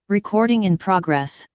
Recording in progress.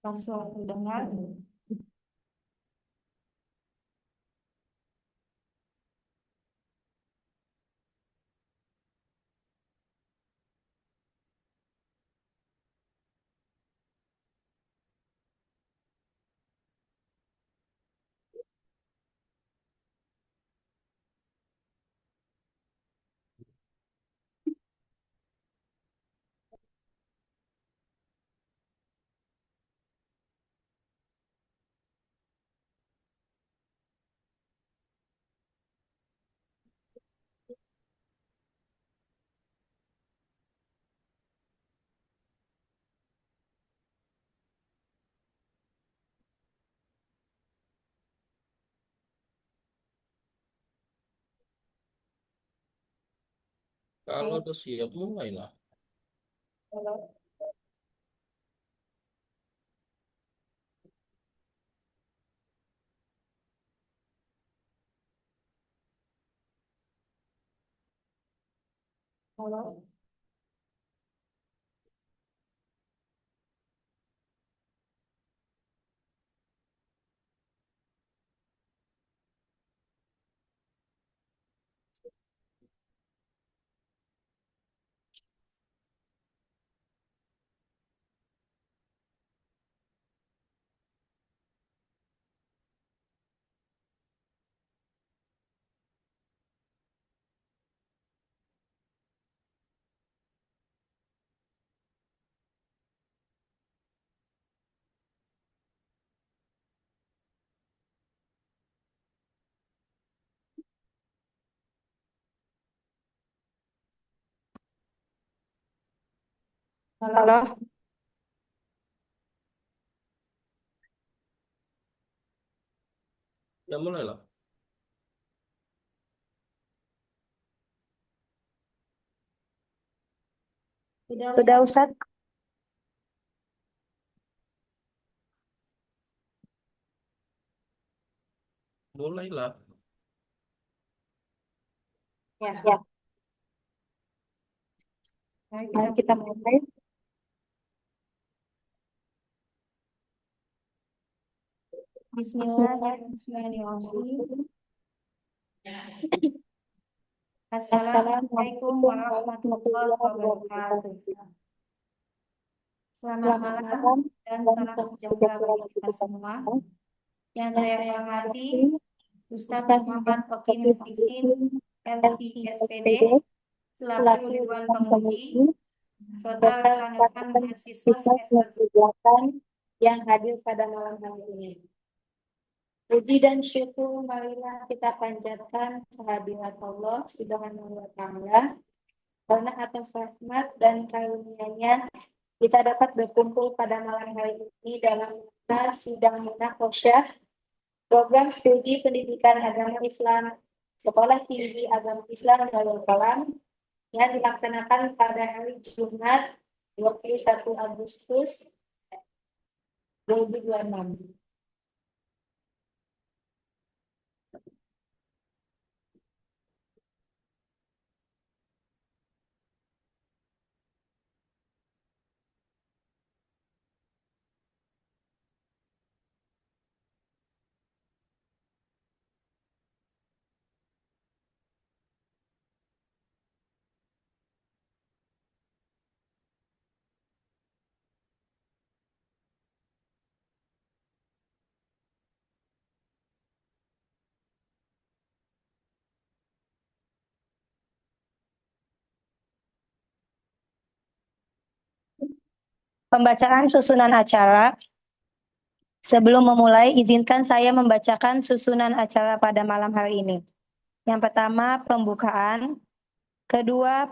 Langsung dengar. Kalau udah siap mulailah. Halo. Halo. Ya mulailah. Udah Ustaz. Mulailah. Ya. Mari Mari kita mulai. Bismillahirrahmanirrahim. Assalamualaikum warahmatullahi wabarakatuh. Selamat malam dan salam sejahtera bagi kita semua. Yang saya hormati Ustadz Muhammad Oki Muhsin, LC-SPD, selaku Dewan Penguji, serta rekan-rekan mahasiswa semester 8 yang hadir pada malam hari ini. Puji dan syukur marilah kita panjatkan kehadirat Allah Subhanahu wa Ta'ala, karena atas rahmat dan karunia-Nya kita dapat berkumpul pada malam hari ini dalam sidang munaqasyah program studi pendidikan agama Islam Sekolah Tinggi Agama Islam Darul Kalam yang dilaksanakan pada hari Jumat 21 Agustus 2026. Pembacaan susunan acara. Sebelum memulai, izinkan saya membacakan susunan acara pada malam hari ini. Yang pertama, pembukaan. Kedua,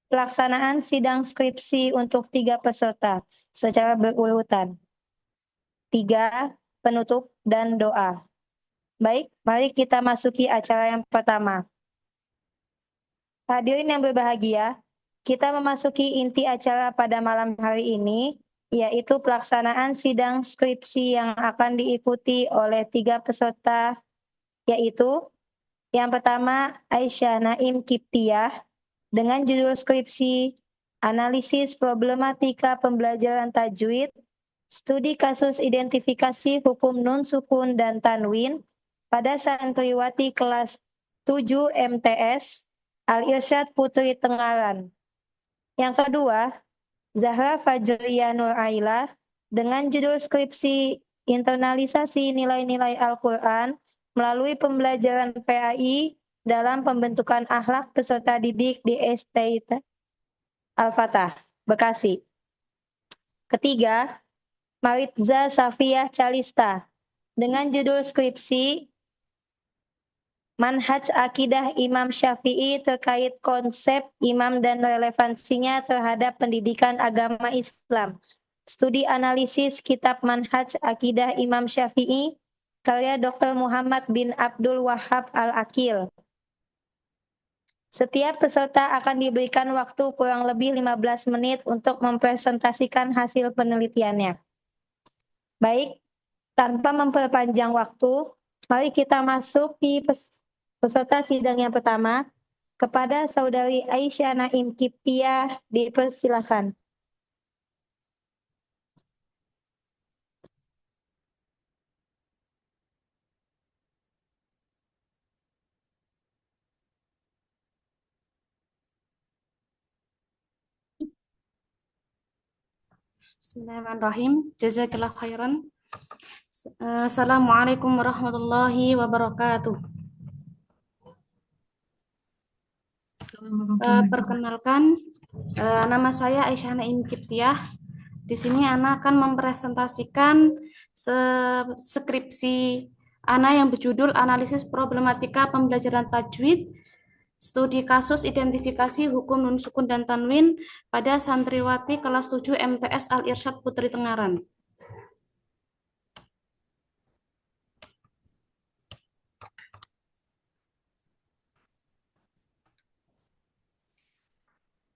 pelaksanaan sidang skripsi untuk 3 peserta secara berurutan. 3, penutup dan doa. Baik, mari kita masuki acara yang pertama. Hadirin yang berbahagia, kita memasuki inti acara pada malam hari ini, yaitu pelaksanaan sidang skripsi yang akan diikuti oleh 3 peserta, yaitu yang pertama Aisyah Naim Kiptiah dengan judul skripsi Analisis Problematika Pembelajaran Tajwid, Studi Kasus Identifikasi Hukum Nun Sukun dan Tanwin pada santriwati kelas 7 MTS Al-Irsyad Putri Tengaran. Yang kedua, Zahra Fajriyah Nur Aila dengan judul skripsi Internalisasi Nilai-Nilai Al-Quran melalui pembelajaran PAI dalam pembentukan akhlak peserta didik di STI Al-Fatah, Bekasi. Ketiga, Maritza Safiyah Calista dengan judul skripsi Manhaj Akidah Imam Syafi'i terkait konsep imam dan relevansinya terhadap pendidikan agama Islam. Studi analisis kitab Manhaj Akidah Imam Syafi'i karya Dr. Muhammad bin Abdul Wahab Al-Akil. Setiap peserta akan diberikan waktu kurang lebih 15 menit untuk mempresentasikan hasil penelitiannya. Baik, tanpa memperpanjang waktu, mari kita masuk di peserta sidang yang pertama. Kepada Saudari Aisyah Naim Kiptiah, dipersilakan. Bismillahirrahmanirrahim. Jazakallah khairan. Assalamualaikum warahmatullahi wabarakatuh. Perkenalkan, nama saya Aisyah Naim Kiptiah. Di sini Ana akan mempresentasikan skripsi Ana yang berjudul Analisis Problematika Pembelajaran Tajwid, Studi Kasus Identifikasi Hukum Nun Sukun dan Tanwin pada santriwati kelas 7 MTS Al-Irsyad Putri Tengaran.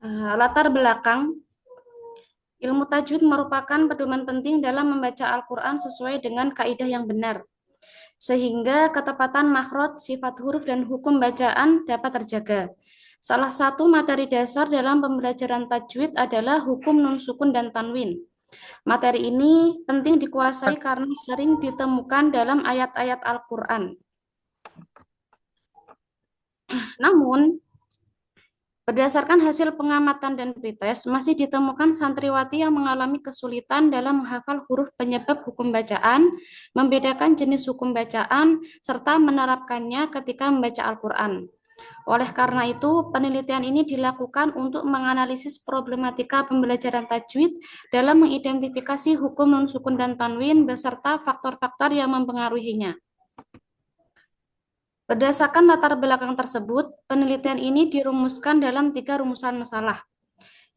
Latar belakang, ilmu tajwid merupakan pedoman penting dalam membaca Al-Quran sesuai dengan kaidah yang benar, sehingga ketepatan makhraj, sifat huruf, dan hukum bacaan dapat terjaga. Salah satu materi dasar dalam pembelajaran tajwid adalah hukum nun sukun dan tanwin. Materi ini penting dikuasai karena sering ditemukan dalam ayat-ayat Al-Quran. Namun, berdasarkan hasil pengamatan dan pretest, masih ditemukan santriwati yang mengalami kesulitan dalam menghafal huruf penyebab hukum bacaan, membedakan jenis hukum bacaan, serta menerapkannya ketika membaca Al-Quran. Oleh karena itu, penelitian ini dilakukan untuk menganalisis problematika pembelajaran tajwid dalam mengidentifikasi hukum nun sukun dan tanwin beserta faktor-faktor yang mempengaruhinya. Berdasarkan latar belakang tersebut, penelitian ini dirumuskan dalam 3 rumusan masalah.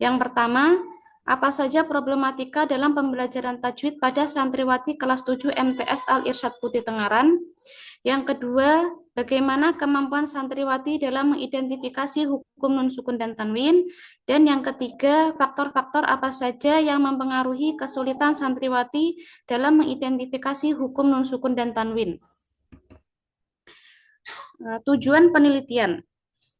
Yang pertama, apa saja problematika dalam pembelajaran tajwid pada santriwati kelas 7 MTS Al-Irsyad Putri Tengaran. Yang kedua, bagaimana kemampuan santriwati dalam mengidentifikasi hukum nun sukun dan tanwin. Dan yang ketiga, faktor-faktor apa saja yang mempengaruhi kesulitan santriwati dalam mengidentifikasi hukum nun sukun dan tanwin. Tujuan penelitian.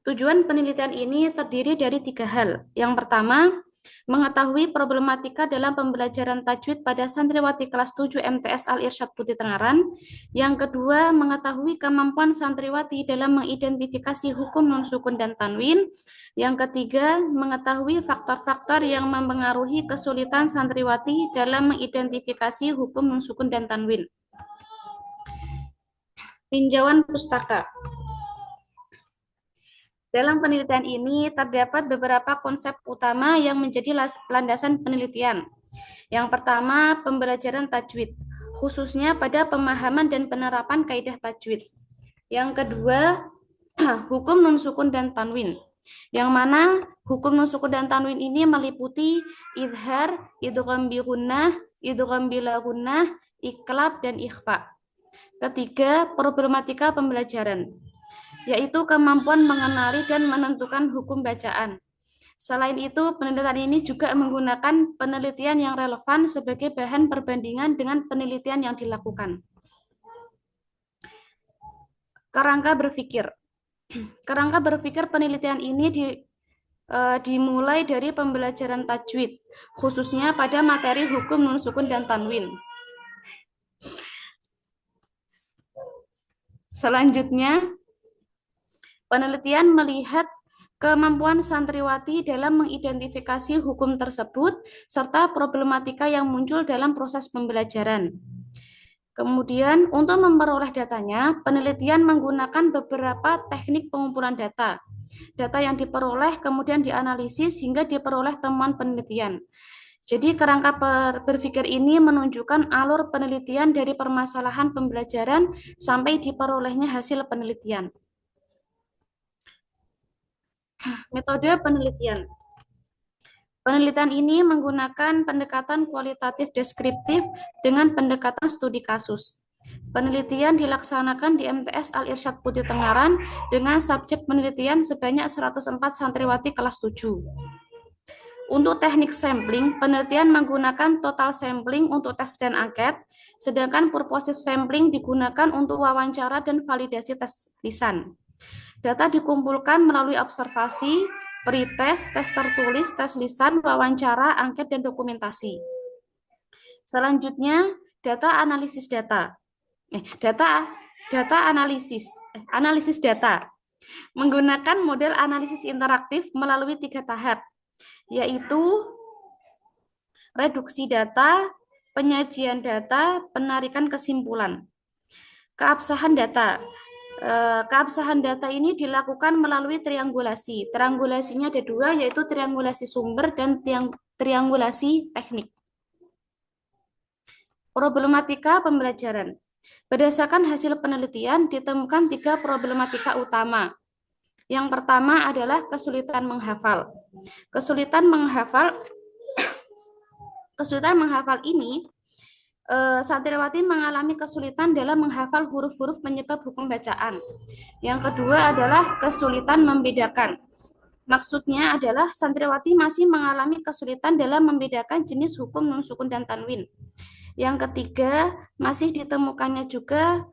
Tujuan penelitian ini terdiri dari 3 hal. Yang pertama, mengetahui problematika dalam pembelajaran tajwid pada santriwati kelas 7 MTS Al-Irsyad Putri Tengaran. Yang kedua, mengetahui kemampuan santriwati dalam mengidentifikasi hukum nun sukun dan tanwin. Yang ketiga, mengetahui faktor-faktor yang mempengaruhi kesulitan santriwati dalam mengidentifikasi hukum nun sukun dan tanwin. Tinjauan pustaka. Dalam penelitian ini terdapat beberapa konsep utama yang menjadi landasan penelitian. Yang pertama, pembelajaran tajwid, khususnya pada pemahaman dan penerapan kaidah tajwid. Yang kedua, hukum nun sukun dan tanwin. Yang mana hukum nun sukun dan tanwin ini meliputi idhar, idgham bi gunnah, idgham bila gunnah, iqlab dan ikhfa. Ketiga, problematika pembelajaran, yaitu kemampuan mengenali dan menentukan hukum bacaan. Selain itu, penelitian ini juga menggunakan penelitian yang relevan sebagai bahan perbandingan dengan penelitian yang dilakukan. Kerangka berpikir. Kerangka berpikir penelitian ini dimulai dari pembelajaran tajwid, khususnya pada materi hukum nun sukun dan tanwin. Selanjutnya, penelitian melihat kemampuan santriwati dalam mengidentifikasi hukum tersebut serta problematika yang muncul dalam proses pembelajaran. Kemudian, untuk memperoleh datanya, penelitian menggunakan beberapa teknik pengumpulan data. Data yang diperoleh kemudian dianalisis hingga diperoleh temuan penelitian. Jadi, kerangka berpikir ini menunjukkan alur penelitian dari permasalahan pembelajaran sampai diperolehnya hasil penelitian. Metode penelitian. Penelitian ini menggunakan pendekatan kualitatif deskriptif dengan pendekatan studi kasus. Penelitian dilaksanakan di MTS Al-Irsyad Putih Tengaran dengan subjek penelitian sebanyak 104 santriwati kelas 7. Untuk teknik sampling, penelitian menggunakan total sampling untuk tes dan angket, sedangkan purposive sampling digunakan untuk wawancara dan validasi tes lisan. Data dikumpulkan melalui observasi, pretest, tes tertulis, tes lisan, wawancara, angket, dan dokumentasi. Selanjutnya, analisis data. Analisis data. Menggunakan model analisis interaktif melalui 3 tahap, yaitu reduksi data, penyajian data, penarikan kesimpulan. Keabsahan data. Keabsahan data ini dilakukan melalui triangulasi. Triangulasinya ada 2, yaitu triangulasi sumber dan triangulasi teknik. Problematika pembelajaran. Berdasarkan hasil penelitian, ditemukan 3 problematika utama. Yang pertama adalah kesulitan menghafal. Kesulitan menghafal ini santriwati mengalami kesulitan dalam menghafal huruf-huruf penyebab hukum bacaan. Yang kedua adalah kesulitan membedakan. Maksudnya adalah santriwati masih mengalami kesulitan dalam membedakan jenis hukum nun sukun dan tanwin. Yang ketiga, masih ditemukannya juga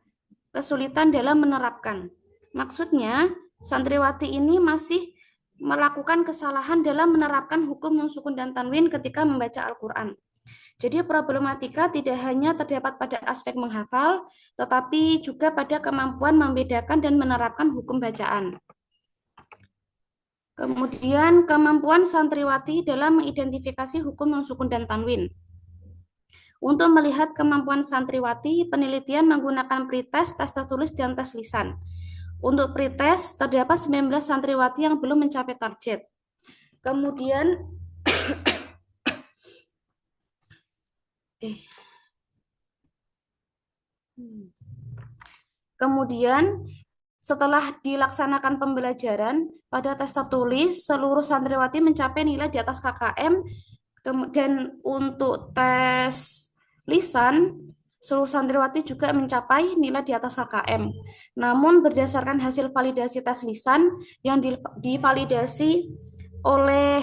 kesulitan dalam menerapkan. Maksudnya, santriwati ini masih melakukan kesalahan dalam menerapkan hukum nun sukun dan tanwin ketika membaca Al-Quran. Jadi problematika tidak hanya terdapat pada aspek menghafal, tetapi juga pada kemampuan membedakan dan menerapkan hukum bacaan. Kemudian kemampuan santriwati dalam mengidentifikasi hukum nun sukun dan tanwin. Untuk melihat kemampuan santriwati, penelitian menggunakan pretest, tes tertulis, dan tes lisan. Untuk pretest, terdapat 19 santriwati yang belum mencapai target. Kemudian, setelah dilaksanakan pembelajaran, pada tes tertulis, seluruh santriwati mencapai nilai di atas KKM, dan untuk tes lisan, seluruh santriwati juga mencapai nilai di atas KKM. Namun, berdasarkan hasil validasi tes lisan yang divalidasi oleh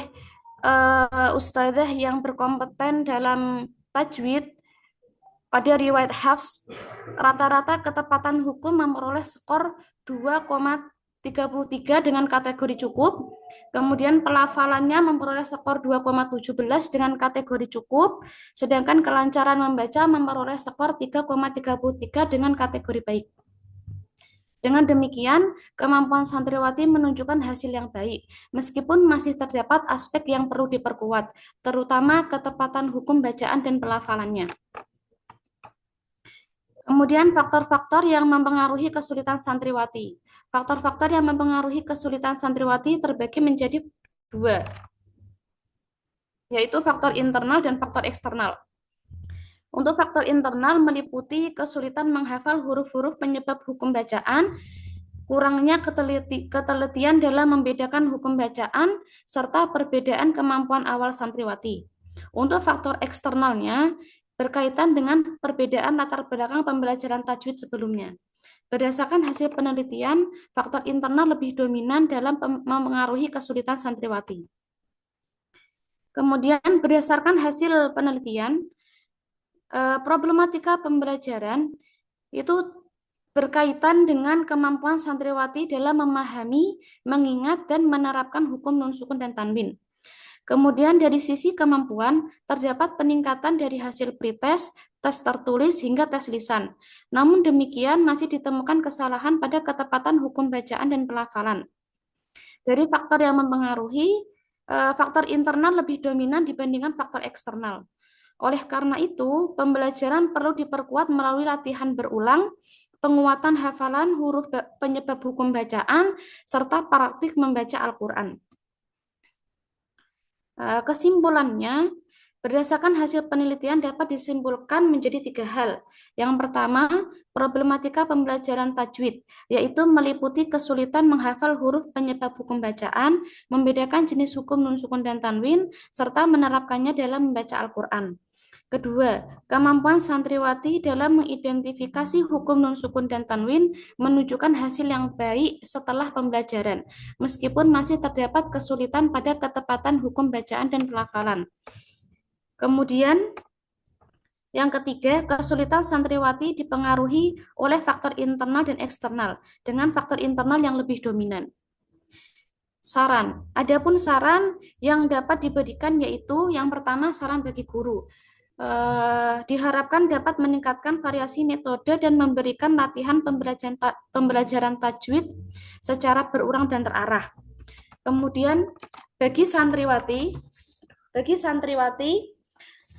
ustadzah yang berkompeten dalam tajwid, pada riwayat Hafs, rata-rata ketepatan hukum memperoleh skor 2,33 dengan kategori cukup, kemudian pelafalannya memperoleh skor 2,17 dengan kategori cukup, sedangkan kelancaran membaca memperoleh skor 3,33 dengan kategori baik. Dengan demikian, kemampuan santriwati menunjukkan hasil yang baik, meskipun masih terdapat aspek yang perlu diperkuat, terutama ketepatan hukum bacaan dan pelafalannya. Kemudian faktor-faktor yang mempengaruhi kesulitan santriwati. Faktor-faktor yang mempengaruhi kesulitan santriwati terbagi menjadi 2, yaitu faktor internal dan faktor eksternal. Untuk faktor internal meliputi kesulitan menghafal huruf-huruf penyebab hukum bacaan, kurangnya ketelitian dalam membedakan hukum bacaan, serta perbedaan kemampuan awal santriwati. Untuk faktor eksternalnya, berkaitan dengan perbedaan latar belakang pembelajaran tajwid sebelumnya. Berdasarkan hasil penelitian, faktor internal lebih dominan dalam mempengaruhi kesulitan santriwati. Kemudian berdasarkan hasil penelitian, problematika pembelajaran itu berkaitan dengan kemampuan santriwati dalam memahami, mengingat, dan menerapkan hukum nun sukun dan tanwin. Kemudian dari sisi kemampuan, terdapat peningkatan dari hasil pretest, tes tertulis, hingga tes lisan. Namun demikian, masih ditemukan kesalahan pada ketepatan hukum bacaan dan pelafalan. Dari faktor yang mempengaruhi, faktor internal lebih dominan dibandingkan faktor eksternal. Oleh karena itu, pembelajaran perlu diperkuat melalui latihan berulang, penguatan hafalan huruf penyebab hukum bacaan, serta praktik membaca Al-Quran. Kesimpulannya, berdasarkan hasil penelitian dapat disimpulkan menjadi 3 hal. Yang pertama, problematika pembelajaran tajwid, yaitu meliputi kesulitan menghafal huruf penyebab hukum bacaan, membedakan jenis hukum nun sukun dan tanwin, serta menerapkannya dalam membaca Al-Quran. Kedua, kemampuan santriwati dalam mengidentifikasi hukum nun sukun dan tanwin menunjukkan hasil yang baik setelah pembelajaran, meskipun masih terdapat kesulitan pada ketepatan hukum bacaan dan pelafalan. Kemudian, yang ketiga, kesulitan santriwati dipengaruhi oleh faktor internal dan eksternal, dengan faktor internal yang lebih dominan. Saran, adapun saran yang dapat diberikan yaitu yang pertama saran bagi guru. Diharapkan dapat meningkatkan variasi metode dan memberikan latihan pembelajaran tajwid secara berulang dan terarah. Kemudian bagi santriwati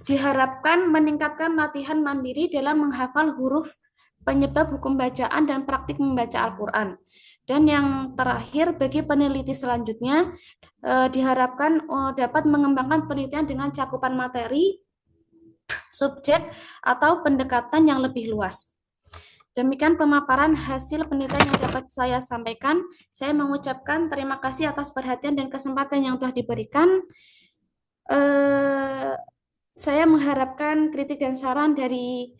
diharapkan meningkatkan latihan mandiri dalam menghafal huruf penyebab hukum bacaan dan praktik membaca Al-Quran. Dan yang terakhir, bagi peneliti selanjutnya diharapkan dapat mengembangkan penelitian dengan cakupan materi, subjek, atau pendekatan yang lebih luas. Demikian pemaparan hasil penelitian yang dapat saya sampaikan. Saya mengucapkan terima kasih atas perhatian dan kesempatan yang telah diberikan. Saya mengharapkan kritik dan saran dari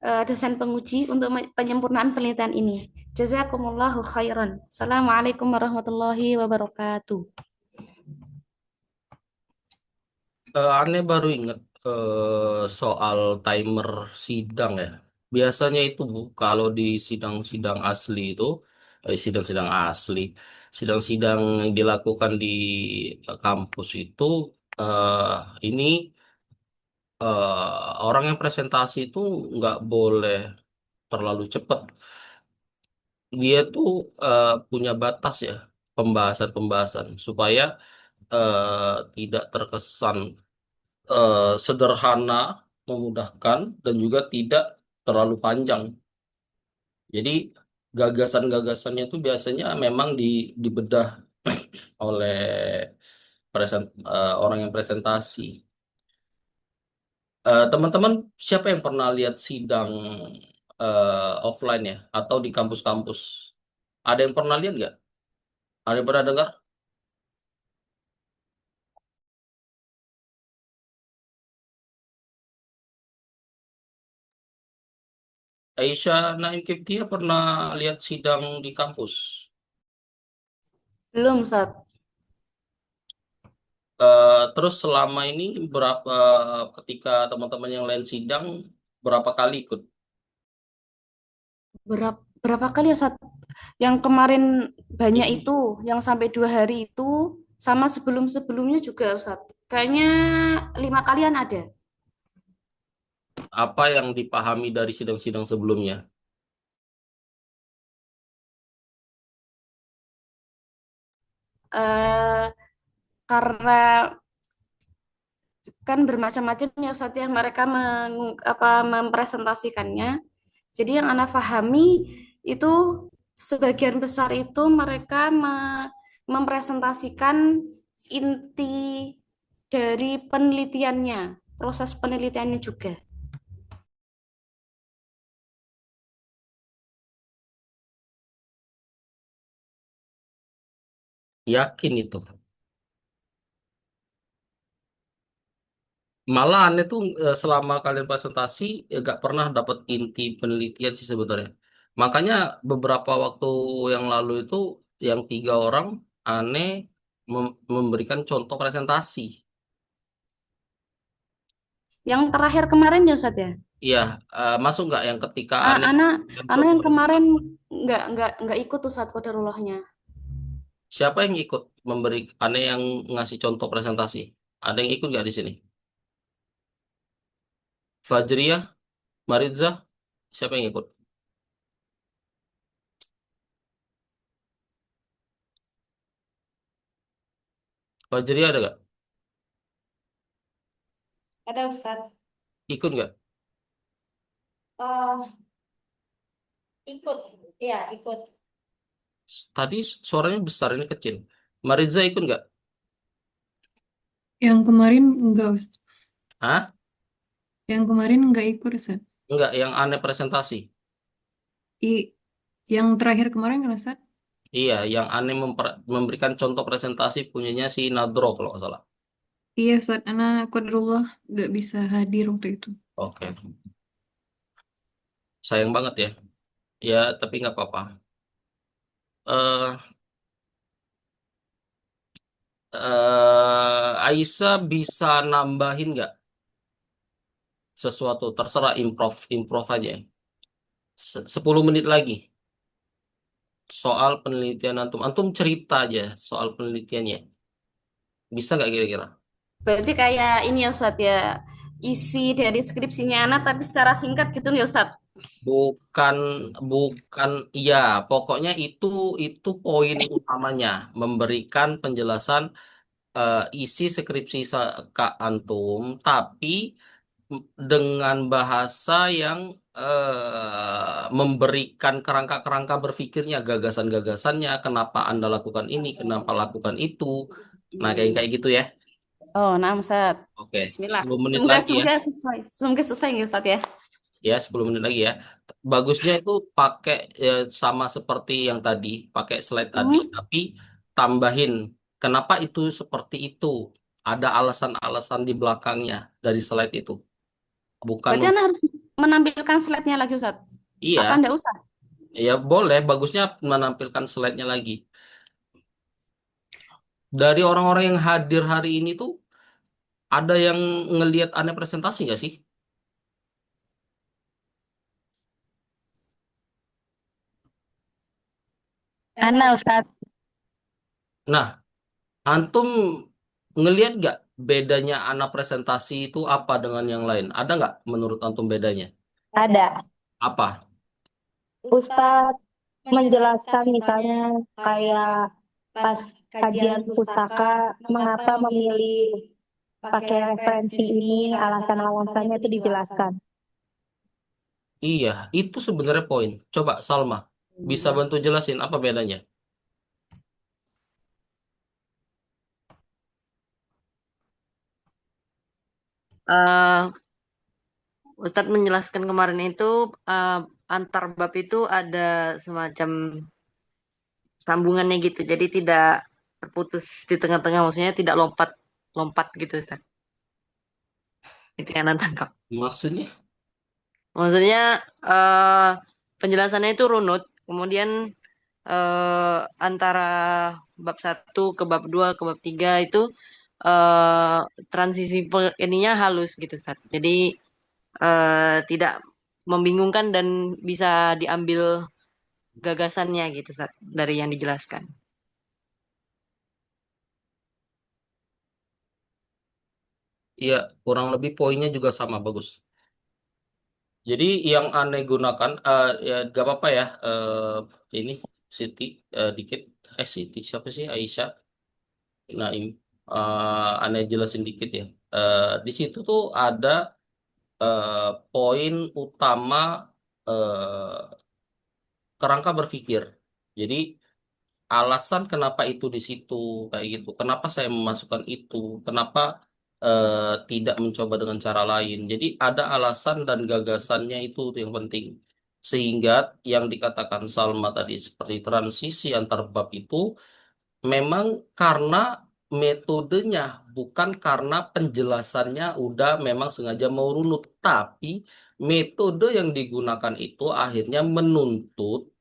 dosen penguji untuk penyempurnaan penelitian ini. Jazakumullahu khairan. Assalamualaikum warahmatullahi wabarakatuh. Aneh baru ingat soal timer sidang ya. Biasanya itu Bu, kalau di sidang-sidang asli itu, sidang-sidang yang dilakukan di kampus itu, ini orang yang presentasi itu nggak boleh terlalu cepat. Dia tuh punya batas ya, pembahasan-pembahasan supaya tidak terkesan sederhana, memudahkan, dan juga tidak terlalu panjang. Jadi gagasan-gagasannya itu biasanya memang dibedah oleh orang yang presentasi. Teman-teman, siapa yang pernah lihat sidang offline ya, atau di kampus-kampus? Ada yang pernah lihat nggak? Ada yang pernah dengar? Aisyah Naim Kiptia pernah lihat sidang di kampus? Belum, Ustaz. Terus selama ini ketika teman-teman yang lain sidang, berapa kali ikut? Berapa kali ya, Ustaz? Yang kemarin banyak Ini itu, yang sampai 2 hari itu, sama sebelum-sebelumnya juga, Ustaz. Kayaknya 5 kalian ada. apa yang dipahami dari sidang-sidang sebelumnya? Eh, karena kan bermacam-macam ya Ustaz ya mereka mempresentasikannya. Jadi yang Ana pahami itu sebagian besar itu mereka mempresentasikan inti dari penelitiannya, proses penelitiannya juga. Yakin itu. Malahan itu selama kalian presentasi nggak pernah dapat inti penelitian sih sebenarnya. Makanya beberapa waktu yang lalu itu yang 3 orang aneh memberikan contoh presentasi. Yang terakhir kemarin ya Ustadz ya. Iya, masuk nggak yang ketika Ah, aneh Ana, memberikan Ana contoh yang presentasi? kemarin nggak ikut Ustadz kodarullahnya. Siapa yang ikut memberi aneh yang ngasih contoh presentasi? Ada yang ikut nggak di sini? Fajriyah, Maritza, siapa yang ikut? Fajriyah ada nggak? Ada Ustadz. Ikut nggak? Oh, ikut. Iya, ikut. Tadi suaranya besar, ini kecil. Maritza ikut nggak? Yang kemarin enggak, Ustaz. Hah? Yang kemarin enggak ikut, Ustaz. Enggak, yang aneh presentasi. Yang terakhir kemarin kan, Ustaz? Iya, yang aneh memberikan contoh presentasi punyanya si Nadro kalau nggak salah. Iya, Ustaz. Anak qadarullah enggak bisa hadir waktu itu. Oke, sayang banget ya. Ya, tapi nggak apa-apa. eh Aisyah bisa nambahin nggak sesuatu? Terserah, improv aja. 10 menit lagi soal penelitian antum. Antum cerita aja soal penelitiannya. Bisa nggak kira-kira? Berarti kayak ini ya Ustadz ya, isi dari skripsinya Ana tapi secara singkat gitu nggak Ustadz? Bukan, bukan, iya, pokoknya itu poin utamanya, memberikan penjelasan isi skripsi Kak Antum, tapi dengan bahasa yang memberikan kerangka-kerangka berpikirnya, gagasan-gagasannya, kenapa Anda lakukan ini, kenapa lakukan itu. Nah, kayak kayak gitu ya. Oh, nah Ustadz. Oke, Bismillah. 10 menit Semoga lagi ya. semoga sesuai, semoga sesuai ya Ustadz ya. Ya, 10 menit lagi ya. Bagusnya itu pakai sama seperti yang tadi, pakai slide tadi, Hmm. tapi tambahin kenapa itu seperti itu. Ada alasan-alasan di belakangnya dari slide itu. Bukan Berarti Ana harus menampilkan slide-nya lagi Ustadz. Apa iya, enggak usah? ya boleh, bagusnya menampilkan slide-nya lagi. Dari orang-orang yang hadir hari ini tuh ada yang ngelihat aneh presentasi nggak sih? Ana, Ustadz. Nah, antum ngelihat nggak bedanya anak presentasi itu apa dengan yang lain? Ada nggak menurut antum bedanya? Ada. Apa? Ustadz menjelaskan misalnya kayak pas kajian pustaka, mengapa memilih pakai referensi ini, alasan-alasannya itu dijelaskan. Iya, itu sebenarnya poin. Coba Salma, bisa bantu jelasin apa bedanya? eh Ustadz menjelaskan kemarin itu eh, antar bab itu ada semacam sambungannya gitu. Jadi tidak terputus di tengah-tengah, maksudnya tidak lompat-lompat gitu Ustadz. Itu yang Anda tangkap. Maksudnya? Maksudnya eh penjelasannya itu runut, kemudian antara bab 1 ke bab 2 ke bab 3 itu eh transisi ininya halus gitu Ustadz. Jadi tidak membingungkan dan bisa diambil gagasannya gitu Ustaz, dari yang dijelaskan. Iya, kurang lebih poinnya juga sama, bagus. Jadi yang aneh gunakan, ya gak apa-apa ya, ini Siti, dikit, Siti, siapa sih? Aisyah, Naim, aneh jelasin dikit ya. Di situ tuh ada poin utama eh, kerangka berpikir. Jadi alasan kenapa itu di situ kayak gitu. Kenapa saya memasukkan itu? Kenapa tidak mencoba dengan cara lain? Jadi ada alasan dan gagasannya itu yang penting. Sehingga yang dikatakan Salma tadi seperti transisi antar bab itu memang karena metodenya, bukan karena penjelasannya udah memang sengaja mau runut, tapi metode yang digunakan itu akhirnya menuntut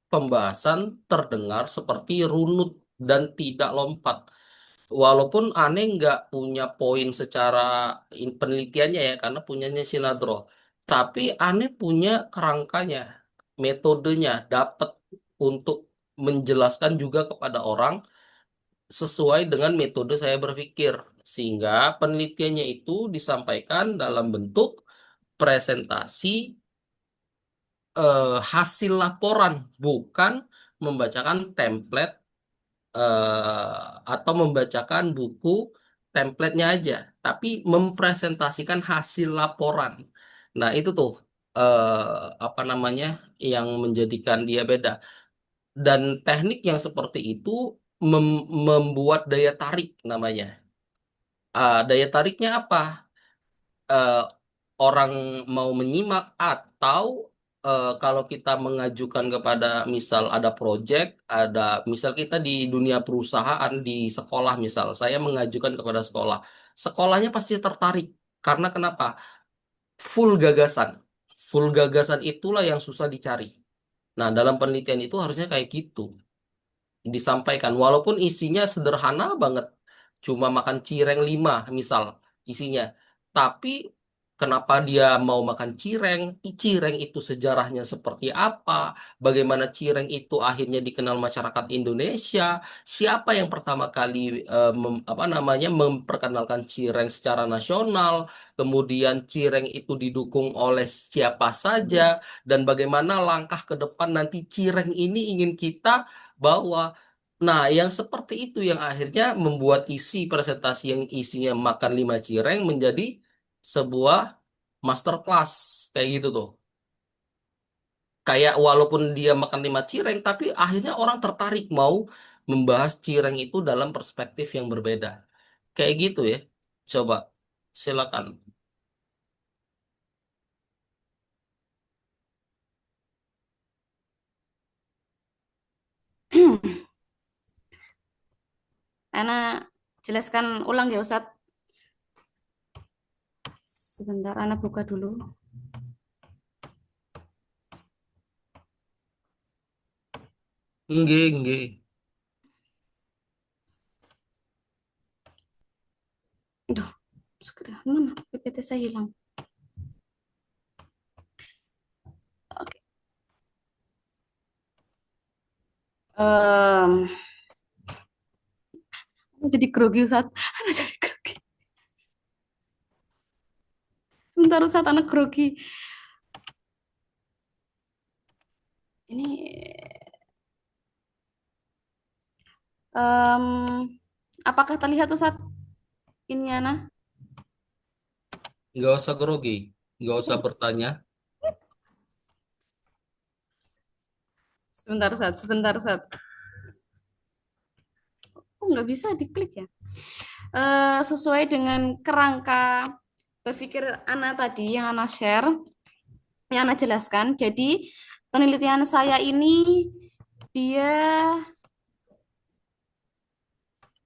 pembahasan terdengar seperti runut dan tidak lompat. Walaupun aneh nggak punya poin secara penelitiannya ya, karena punyanya Sinadro. Tapi aneh punya kerangkanya, metodenya, dapat untuk menjelaskan juga kepada orang sesuai dengan metode saya berpikir. Sehingga penelitiannya itu disampaikan dalam bentuk presentasi hasil laporan, bukan membacakan template atau membacakan buku templatenya aja, tapi mempresentasikan hasil laporan. Nah, itu tuh apa namanya yang menjadikan dia beda. Dan teknik yang seperti itu membuat daya tarik namanya. Daya tariknya apa? eh, Orang mau menyimak atau kalau kita mengajukan kepada misal ada project, ada misal kita di dunia perusahaan di sekolah misal, saya mengajukan kepada sekolah, sekolahnya pasti tertarik karena kenapa? Full gagasan, full gagasan itulah yang susah dicari. Nah, dalam penelitian itu harusnya kayak gitu disampaikan walaupun isinya sederhana banget, cuma makan cireng 5 misal isinya, tapi kenapa dia mau makan cireng, cireng itu sejarahnya seperti apa, bagaimana cireng itu akhirnya dikenal masyarakat Indonesia, siapa yang pertama kali apa namanya memperkenalkan cireng secara nasional, kemudian cireng itu didukung oleh siapa saja, dan bagaimana langkah ke depan nanti cireng ini ingin kita bawa. Nah, yang seperti itu yang akhirnya membuat isi presentasi yang isinya makan 5 cireng menjadi sebuah masterclass kayak gitu tuh. Kayak walaupun dia makan 5 cireng, tapi akhirnya orang tertarik mau membahas cireng itu dalam perspektif yang berbeda. Kayak gitu ya. Coba, silakan. Ana jelaskan ulang ya Ustadz. Sebentar, Ana buka dulu. Nggih, nggih. Duh, segera mana PPT saya hilang. Oke. Jadi grogi Ustadz. Ana jadi grogi. Sebentar Ustadz, Ana grogi. Ini apakah terlihat Ustadz? Ini Ana. Nggak usah grogi, nggak usah bertanya. Sebentar Ustadz, sebentar Ustadz. Oh, nggak bisa diklik ya. Sesuai dengan kerangka berpikir Ana tadi yang Ana share, yang Ana jelaskan. Jadi penelitian saya ini dia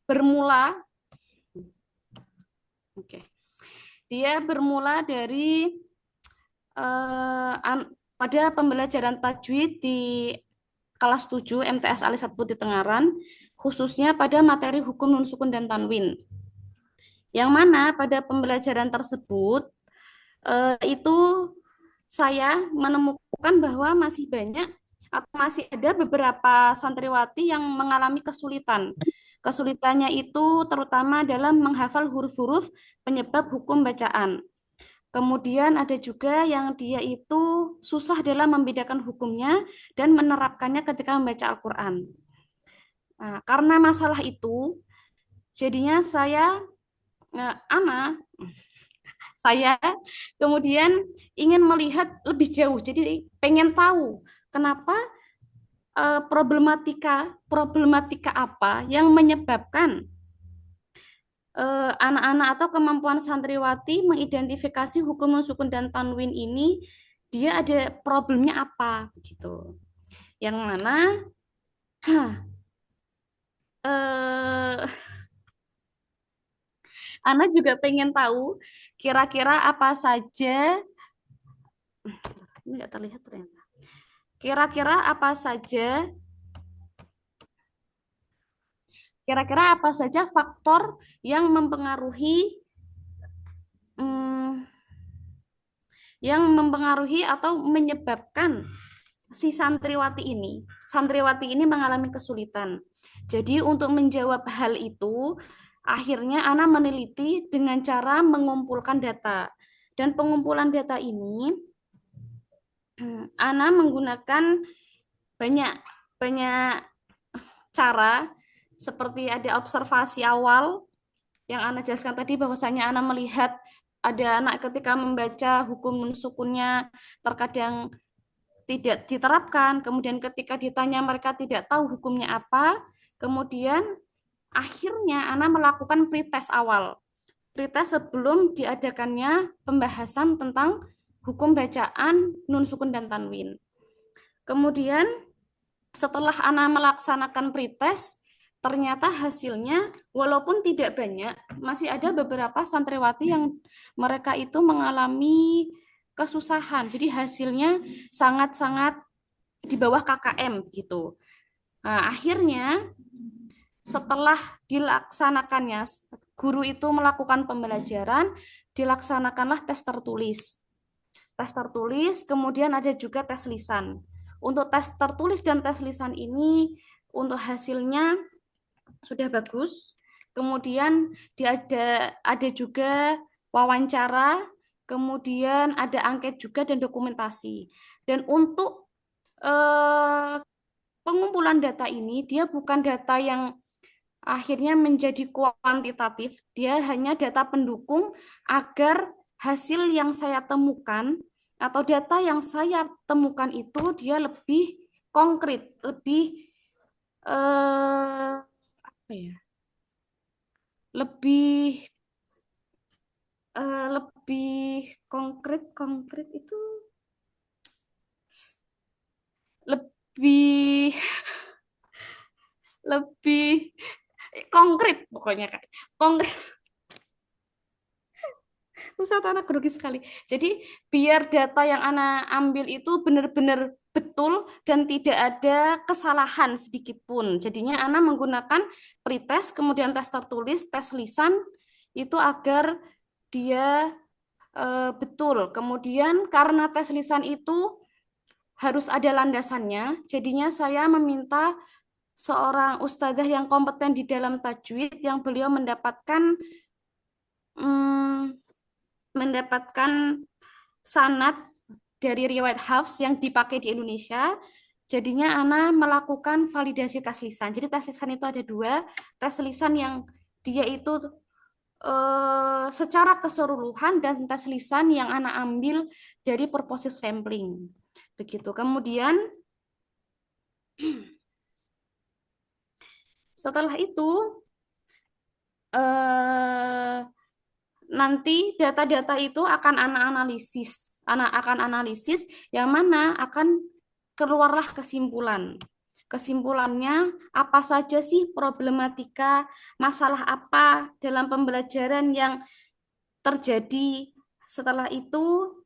bermula, dia bermula dari pada pembelajaran tajwid di kelas 7 MTS Alisat Putih Tengaran, khususnya pada materi hukum nun sukun dan tanwin. Yang mana pada pembelajaran tersebut itu saya menemukan bahwa masih banyak atau masih ada beberapa santriwati yang mengalami kesulitan. Kesulitannya itu terutama dalam menghafal huruf-huruf penyebab hukum bacaan. Kemudian ada juga yang dia itu susah dalam membedakan hukumnya dan menerapkannya ketika membaca Al-Quran. Nah, karena masalah itu, jadinya saya kemudian ingin melihat lebih jauh. Jadi pengen tahu kenapa problematika apa yang menyebabkan anak-anak atau kemampuan santriwati mengidentifikasi hukum nun sukun dan tanwin ini, dia ada problemnya apa gitu. Yang mana eh Ana juga pengen tahu kira-kira apa saja, ini nggak terlihat ternyata. Kira-kira apa saja faktor yang hmm, mempengaruhi atau menyebabkan si santriwati ini mengalami kesulitan. Jadi untuk menjawab hal itu, akhirnya Ana meneliti dengan cara mengumpulkan data. Dan pengumpulan data ini Ana menggunakan banyak banyak cara, seperti ada observasi awal yang Ana jelaskan tadi, bahwasanya Ana melihat ada anak ketika membaca hukum nun sukunnya terkadang tidak diterapkan, kemudian ketika ditanya mereka tidak tahu hukumnya apa, kemudian akhirnya Ana melakukan pretest awal. Pretest sebelum diadakannya pembahasan tentang hukum bacaan nun sukun dan tanwin. Kemudian setelah Ana melaksanakan pretest, ternyata hasilnya walaupun tidak banyak, masih ada beberapa santriwati yang mereka itu mengalami kesusahan. Jadi hasilnya sangat-sangat di bawah KKM gitu. Nah, akhirnya setelah dilaksanakannya, guru itu melakukan pembelajaran, dilaksanakanlah tes tertulis. Tes tertulis, kemudian ada juga tes lisan. Untuk tes tertulis dan tes lisan ini, untuk hasilnya sudah bagus. Kemudian ada juga wawancara, kemudian ada angket juga dan dokumentasi. Dan untuk pengumpulan data ini, dia bukan data yang akhirnya menjadi kuantitatif, dia hanya data pendukung agar hasil yang saya temukan atau data yang saya temukan itu dia lebih konkret, lebih apa ya? Lebih konkret itu lebih lebih konkret pokoknya, Kak. Konkret. Pusat anak grogi sekali. Jadi biar data yang Ana ambil itu benar-benar betul dan tidak ada kesalahan sedikit pun. Jadinya Ana menggunakan pretest, kemudian tes tertulis, tes lisan itu agar dia betul. Kemudian karena tes lisan itu harus ada landasannya, jadinya saya meminta seorang ustadzah yang kompeten di dalam tajwid yang beliau mendapatkan sanad dari riwayat Hafs yang dipakai di Indonesia. Jadinya Ana melakukan validasi tes lisan. Jadi tes lisan itu ada dua, tes lisan yang dia itu secara keseluruhan dan tes lisan yang Ana ambil dari purposive sampling. Begitu. Kemudian setelah itu nanti data-data itu akan akan analisis yang mana akan keluarlah kesimpulan. Kesimpulannya apa saja sih problematika, masalah apa dalam pembelajaran yang terjadi. Setelah itu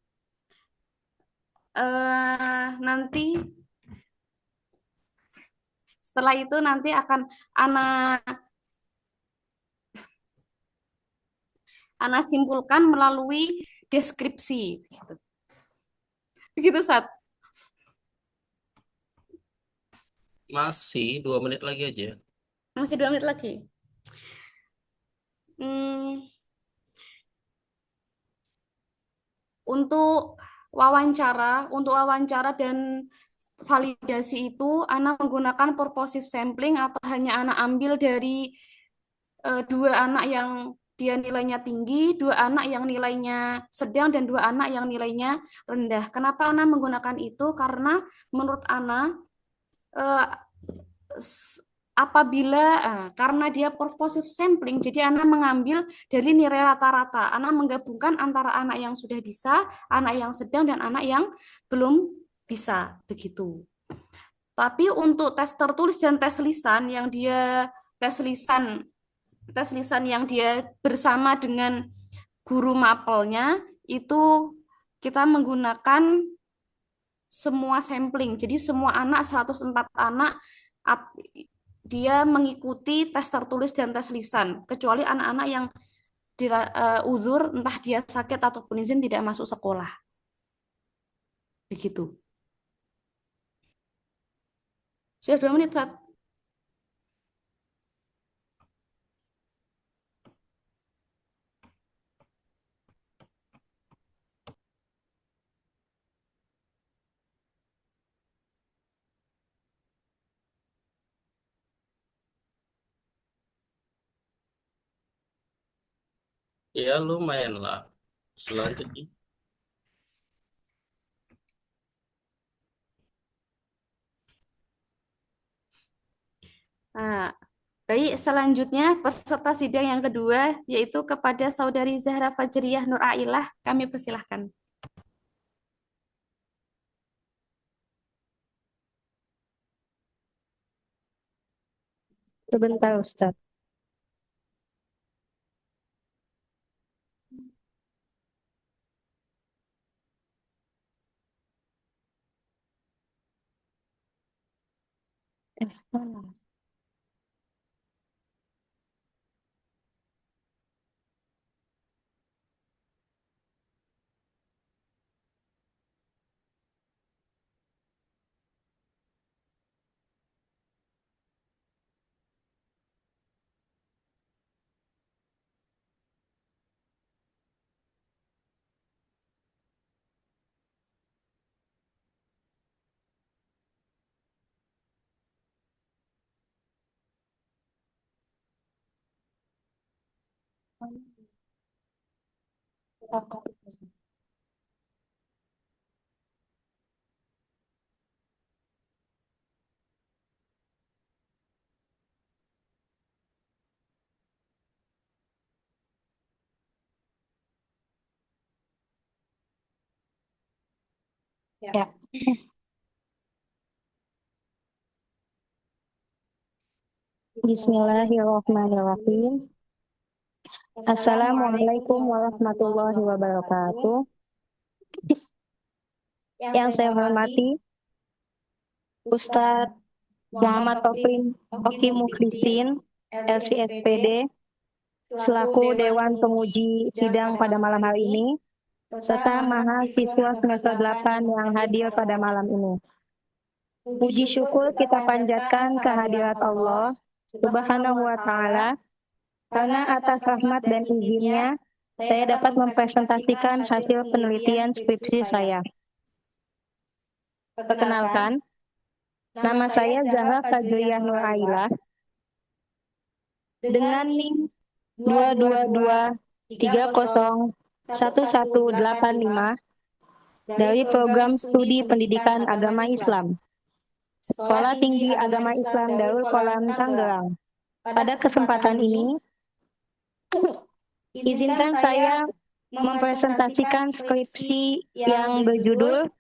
nanti akan Ana simpulkan melalui deskripsi. Begitu, Sat. Masih 2 menit lagi aja. Masih 2 menit lagi. Untuk wawancara dan validasi itu Ana menggunakan purposive sampling atau hanya Ana ambil dari 2 anak yang dia nilainya tinggi, 2 anak yang nilainya sedang, dan 2 anak yang nilainya rendah. Kenapa Ana menggunakan itu? Karena menurut Ana karena dia purposive sampling, jadi Ana mengambil dari nilai rata-rata. Ana menggabungkan antara anak yang sudah bisa, anak yang sedang, dan anak yang belum bisa. Begitu. Tapi untuk tes tertulis dan tes lisan yang dia tes lisan yang dia bersama dengan guru mapelnya itu kita menggunakan semua sampling. Jadi semua anak 104 anak dia mengikuti tes tertulis dan tes lisan, kecuali anak-anak yang uzur, entah dia sakit ataupun izin tidak masuk sekolah. Begitu. Sudah 2 menit, Sat. Ya lumayan lah. Selanjutnya. Nah, baik, selanjutnya peserta sidang yang kedua yaitu kepada Saudari Zahra Fajriyah Nur Ailah, kami persilahkan. Sebentar, Ustaz. Mana? Ya. Bismillahirrahmanirrahim. Assalamualaikum warahmatullahi wabarakatuh. Yang saya hormati Ustadz Muhammad Oki Mukhlisin, LCSPD, selaku Dewan Penguji Sidang pada malam hari ini, serta mahasiswa semester 8 yang hadir pada malam ini. Puji syukur kita panjatkan kehadirat Allah Subhanahu wa Ta'ala, karena atas rahmat dan izinnya saya dapat mempresentasikan hasil penelitian skripsi saya. Perkenalkan, nama saya Zahra Fajriyah Nur Ailah dengan NIM 222301185 dari program studi pendidikan agama Islam, Sekolah Tinggi Agama Islam Darul Qolam Tangerang. Pada kesempatan ini, izinkan saya mempresentasikan skripsi yang berjudul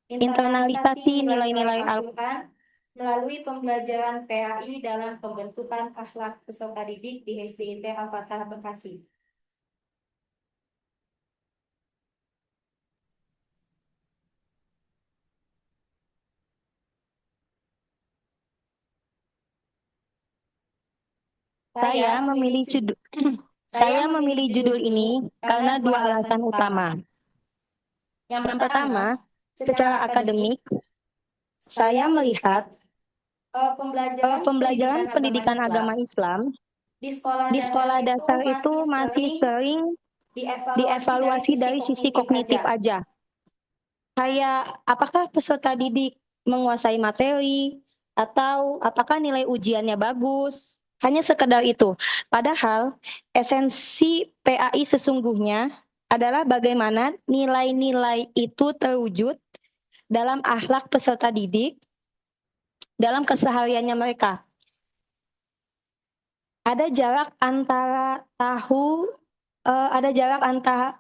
Internalisasi Nilai-Nilai Al-Quran melalui pembelajaran PAI dalam pembentukan akhlak peserta didik di SDIT Al-Fatah Bekasi. Saya memilih judul ini karena 2 alasan utama. Yang pertama, secara akademik, saya melihat pembelajaran pendidikan agama Islam di sekolah dasar itu masih sering dievaluasi dari sisi kognitif aja. Kayak apakah peserta didik menguasai materi, atau apakah nilai ujiannya bagus. Hanya sekedar itu. Padahal esensi PAI sesungguhnya adalah bagaimana nilai-nilai itu terwujud dalam akhlak peserta didik dalam kesehariannya mereka. Ada jarak antara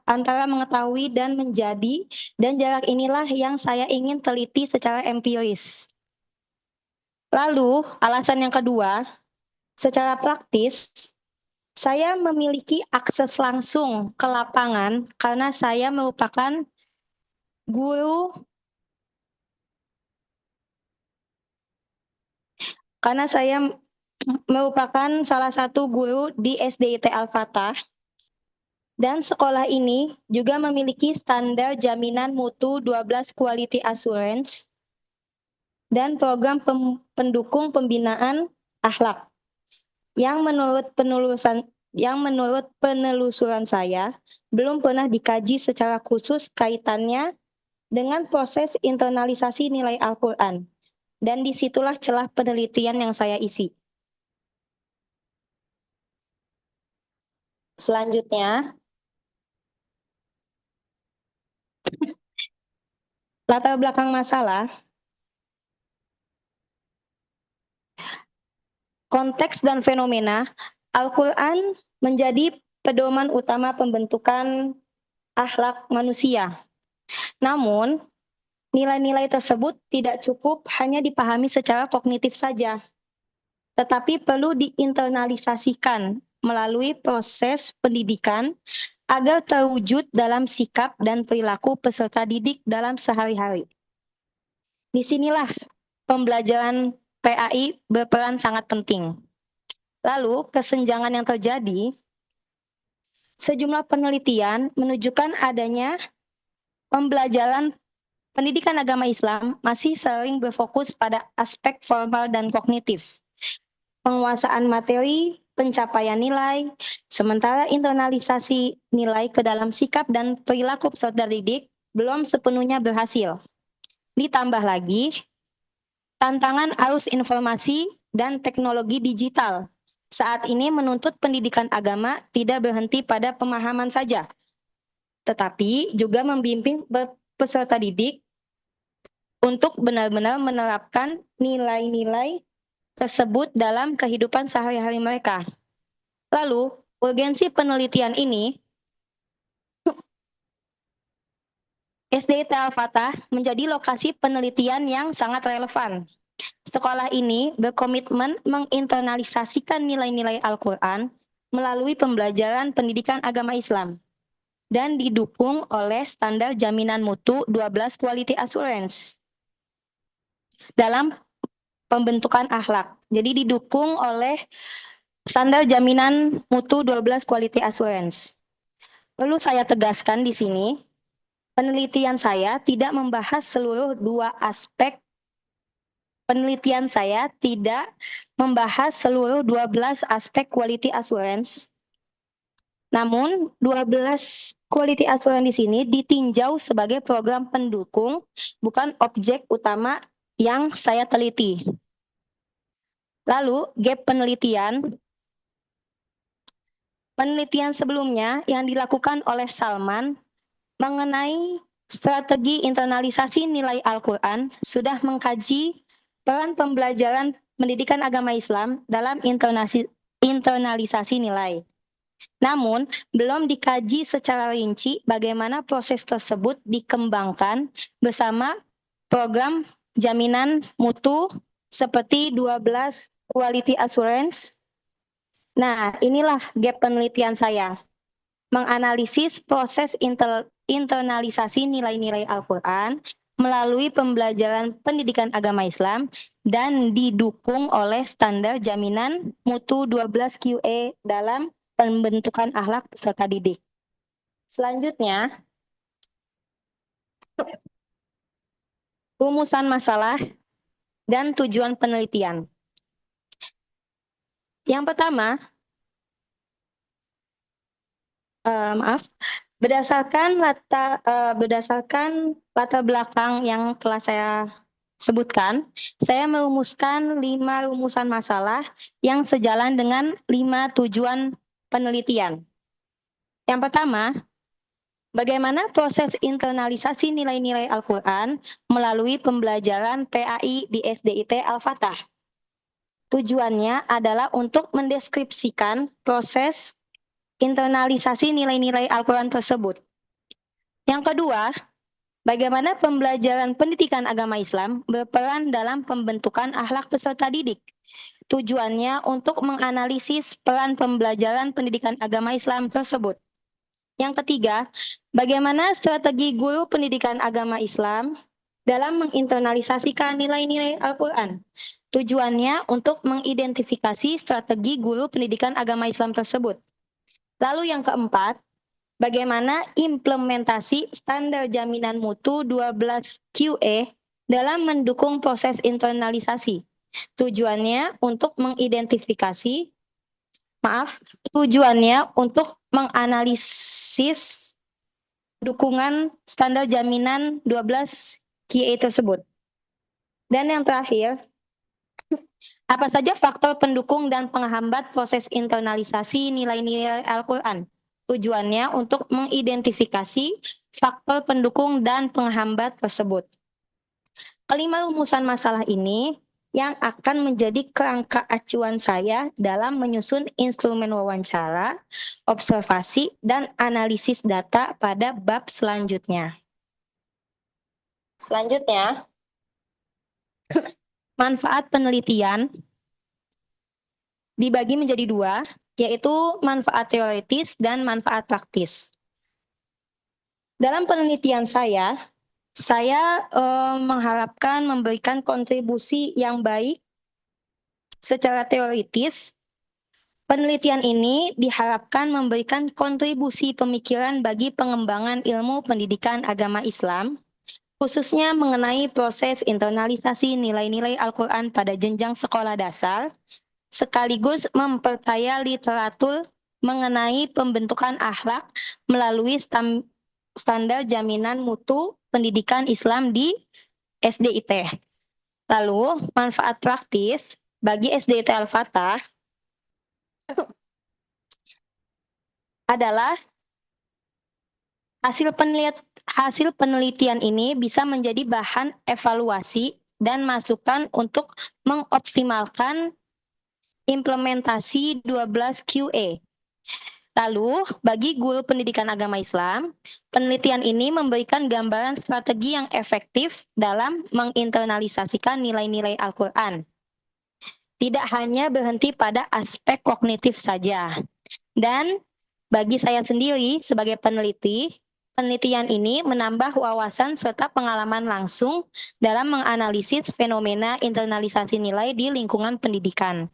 antara mengetahui dan menjadi, dan jarak inilah yang saya ingin teliti secara empiris. Lalu, alasan yang kedua, Secara praktis, saya memiliki akses langsung ke lapangan karena saya merupakan guru merupakan salah satu guru di SDIT Al-Fatah, dan sekolah ini juga memiliki standar jaminan mutu 12 Quality Assurance dan program pendukung pembinaan akhlak yang menurut penelusuran saya belum pernah dikaji secara khusus kaitannya dengan proses internalisasi nilai Al-Quran. Dan disitulah celah penelitian yang saya isi. Selanjutnya, latar belakang masalah, konteks dan fenomena. Al-Quran menjadi pedoman utama pembentukan akhlak manusia. Namun, nilai-nilai tersebut tidak cukup hanya dipahami secara kognitif saja, tetapi perlu diinternalisasikan melalui proses pendidikan agar terwujud dalam sikap dan perilaku peserta didik dalam sehari-hari. Disinilah pembelajaran PAI berperan sangat penting. Lalu, kesenjangan yang terjadi, sejumlah penelitian menunjukkan adanya pembelajaran pendidikan agama Islam masih sering berfokus pada aspek formal dan kognitif, penguasaan materi, pencapaian nilai, sementara internalisasi nilai ke dalam sikap dan perilaku peserta didik belum sepenuhnya berhasil. Ditambah lagi, tantangan arus informasi dan teknologi digital saat ini menuntut pendidikan agama tidak berhenti pada pemahaman saja, tetapi juga membimbing peserta didik untuk benar-benar menerapkan nilai-nilai tersebut dalam kehidupan sehari-hari mereka. Lalu, urgensi penelitian ini, SDIT Al-Fatah menjadi lokasi penelitian yang sangat relevan. Sekolah ini berkomitmen menginternalisasikan nilai-nilai Al-Quran melalui pembelajaran pendidikan agama Islam dan didukung oleh standar jaminan mutu 12 Quality Assurance dalam pembentukan akhlak. Jadi didukung oleh standar jaminan mutu 12 Quality Assurance. Perlu saya tegaskan di sini, penelitian saya tidak membahas seluruh dua aspek. Penelitian saya tidak membahas seluruh 12 aspek Quality Assurance. Namun, 12 Quality Assurance di sini ditinjau sebagai program pendukung, bukan objek utama yang saya teliti. Lalu, gap penelitian. Penelitian sebelumnya yang dilakukan oleh Salman mengenai strategi internalisasi nilai Al-Quran sudah mengkaji peran pembelajaran pendidikan agama Islam dalam internalisasi nilai. Namun, belum dikaji secara rinci bagaimana proses tersebut dikembangkan bersama program jaminan mutu seperti 12 Quality Assurance. Nah, inilah gap penelitian saya. Menganalisis proses internalisasi nilai-nilai Al-Quran melalui pembelajaran pendidikan agama Islam dan didukung oleh standar jaminan mutu 12 QA dalam pembentukan akhlak peserta didik. Selanjutnya, rumusan masalah dan tujuan penelitian. Yang pertama, berdasarkan latar belakang yang telah saya sebutkan, saya merumuskan 5 rumusan masalah yang sejalan dengan 5 tujuan penelitian. Yang pertama, bagaimana proses internalisasi nilai-nilai Al-Quran melalui pembelajaran PAI di SDIT Al-Fatah. Tujuannya adalah untuk mendeskripsikan proses internalisasi nilai-nilai Al-Quran tersebut. Yang kedua, bagaimana pembelajaran pendidikan agama Islam berperan dalam pembentukan akhlak peserta didik. Tujuannya untuk menganalisis peran pembelajaran pendidikan agama Islam tersebut. Yang ketiga, bagaimana strategi guru pendidikan agama Islam dalam menginternalisasikan nilai-nilai Al-Quran. Tujuannya untuk mengidentifikasi strategi guru pendidikan agama Islam tersebut. Lalu yang keempat, bagaimana implementasi standar jaminan mutu 12 QE dalam mendukung proses internalisasi. Tujuannya untuk menganalisis dukungan standar jaminan 12 QE tersebut. Dan yang terakhir, apa saja faktor pendukung dan penghambat proses internalisasi nilai-nilai Al-Quran? Tujuannya untuk mengidentifikasi faktor pendukung dan penghambat tersebut. Kelima rumusan masalah ini yang akan menjadi kerangka acuan saya dalam menyusun instrumen wawancara, observasi, dan analisis data pada bab selanjutnya. Selanjutnya, manfaat penelitian dibagi menjadi dua, yaitu manfaat teoritis dan manfaat praktis. Dalam penelitian saya mengharapkan memberikan kontribusi yang baik secara teoritis. Penelitian ini diharapkan memberikan kontribusi pemikiran bagi pengembangan ilmu pendidikan agama Islam, khususnya mengenai proses internalisasi nilai-nilai Al-Quran pada jenjang sekolah dasar, sekaligus memperkaya literatur mengenai pembentukan akhlak melalui standar jaminan mutu pendidikan Islam di SDIT. Lalu, manfaat praktis bagi SDIT Al-Fatah adalah hasil penelitian ini bisa menjadi bahan evaluasi dan masukan untuk mengoptimalkan implementasi 12 QE. Lalu, bagi guru pendidikan agama Islam, penelitian ini memberikan gambaran strategi yang efektif dalam menginternalisasikan nilai-nilai Al-Quran. Tidak hanya berhenti pada aspek kognitif saja. Dan bagi saya sendiri sebagai peneliti, penelitian ini menambah wawasan serta pengalaman langsung dalam menganalisis fenomena internalisasi nilai di lingkungan pendidikan.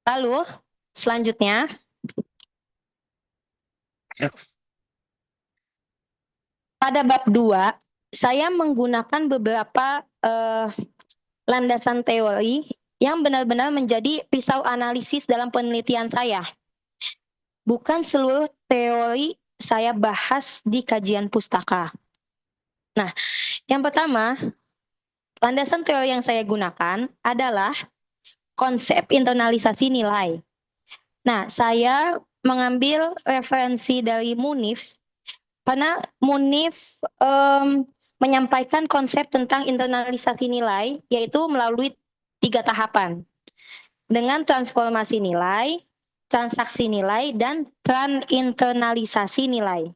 Lalu, selanjutnya, pada bab 2, saya menggunakan beberapa landasan teori yang benar-benar menjadi pisau analisis dalam penelitian saya. Bukan seluruh teori saya bahas di kajian pustaka. Nah, yang pertama, landasan teori yang saya gunakan adalah konsep internalisasi nilai. Nah, saya mengambil referensi dari Munif, karena Munif menyampaikan konsep tentang internalisasi nilai, yaitu melalui 3 tahapan. Dengan transformasi nilai, transaksi nilai, dan transinternalisasi nilai.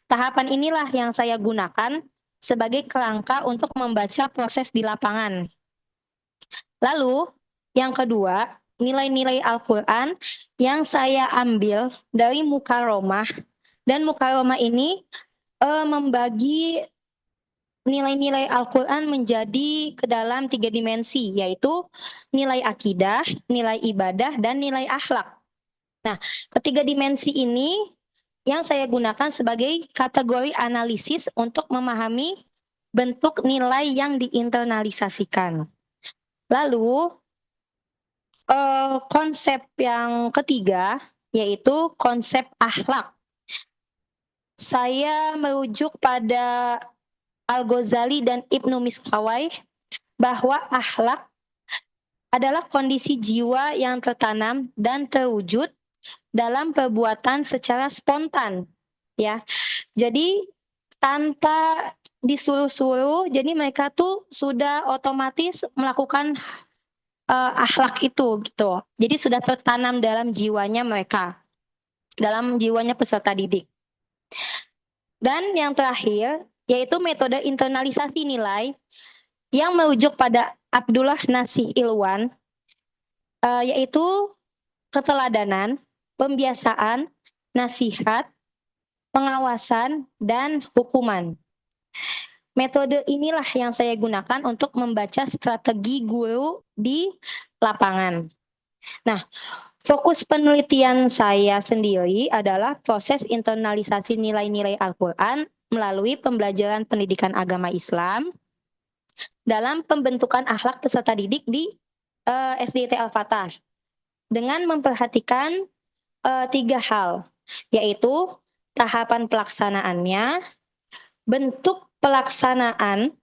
Tahapan inilah yang saya gunakan sebagai kerangka untuk membaca proses di lapangan. Lalu, yang kedua, nilai-nilai Al-Quran yang saya ambil dari Mukaromah. Dan Mukaromah ini membagi nilai-nilai Al-Quran menjadi ke dalam 3 dimensi, yaitu nilai akidah, nilai ibadah, dan nilai akhlak. Nah, ketiga dimensi ini yang saya gunakan sebagai kategori analisis untuk memahami bentuk nilai yang diinternalisasikan. Lalu, konsep yang ketiga, yaitu konsep akhlak. Saya merujuk pada Al-Ghazali dan Ibnu Miskawai bahwa akhlak adalah kondisi jiwa yang tertanam dan terwujud dalam perbuatan secara spontan, ya. Jadi tanpa disuruh-suruh, jadi mereka tuh sudah otomatis melakukan akhlak itu gitu. Jadi sudah tertanam dalam jiwanya mereka, dalam jiwanya peserta didik. Dan yang terakhir, yaitu metode internalisasi nilai yang merujuk pada Abdullah Nasih Ilwan, yaitu keteladanan, pembiasaan, nasihat, pengawasan, dan hukuman. Metode inilah yang saya gunakan untuk membaca strategi guru di lapangan. Nah, fokus penelitian saya sendiri adalah proses internalisasi nilai-nilai Al-Quran melalui pembelajaran pendidikan agama Islam dalam pembentukan akhlak peserta didik di SDIT Al-Fatah dengan memperhatikan 3 hal, yaitu tahapan pelaksanaannya, bentuk pelaksanaan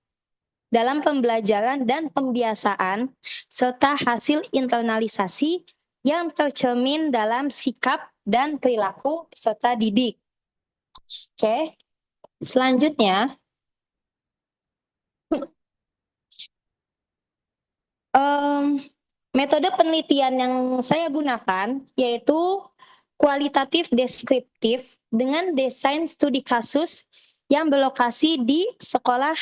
dalam pembelajaran dan pembiasaan, serta hasil internalisasi yang tercermin dalam sikap dan perilaku peserta didik. Oke, selanjutnya, metode penelitian yang saya gunakan yaitu kualitatif deskriptif dengan desain studi kasus yang berlokasi di Sekolah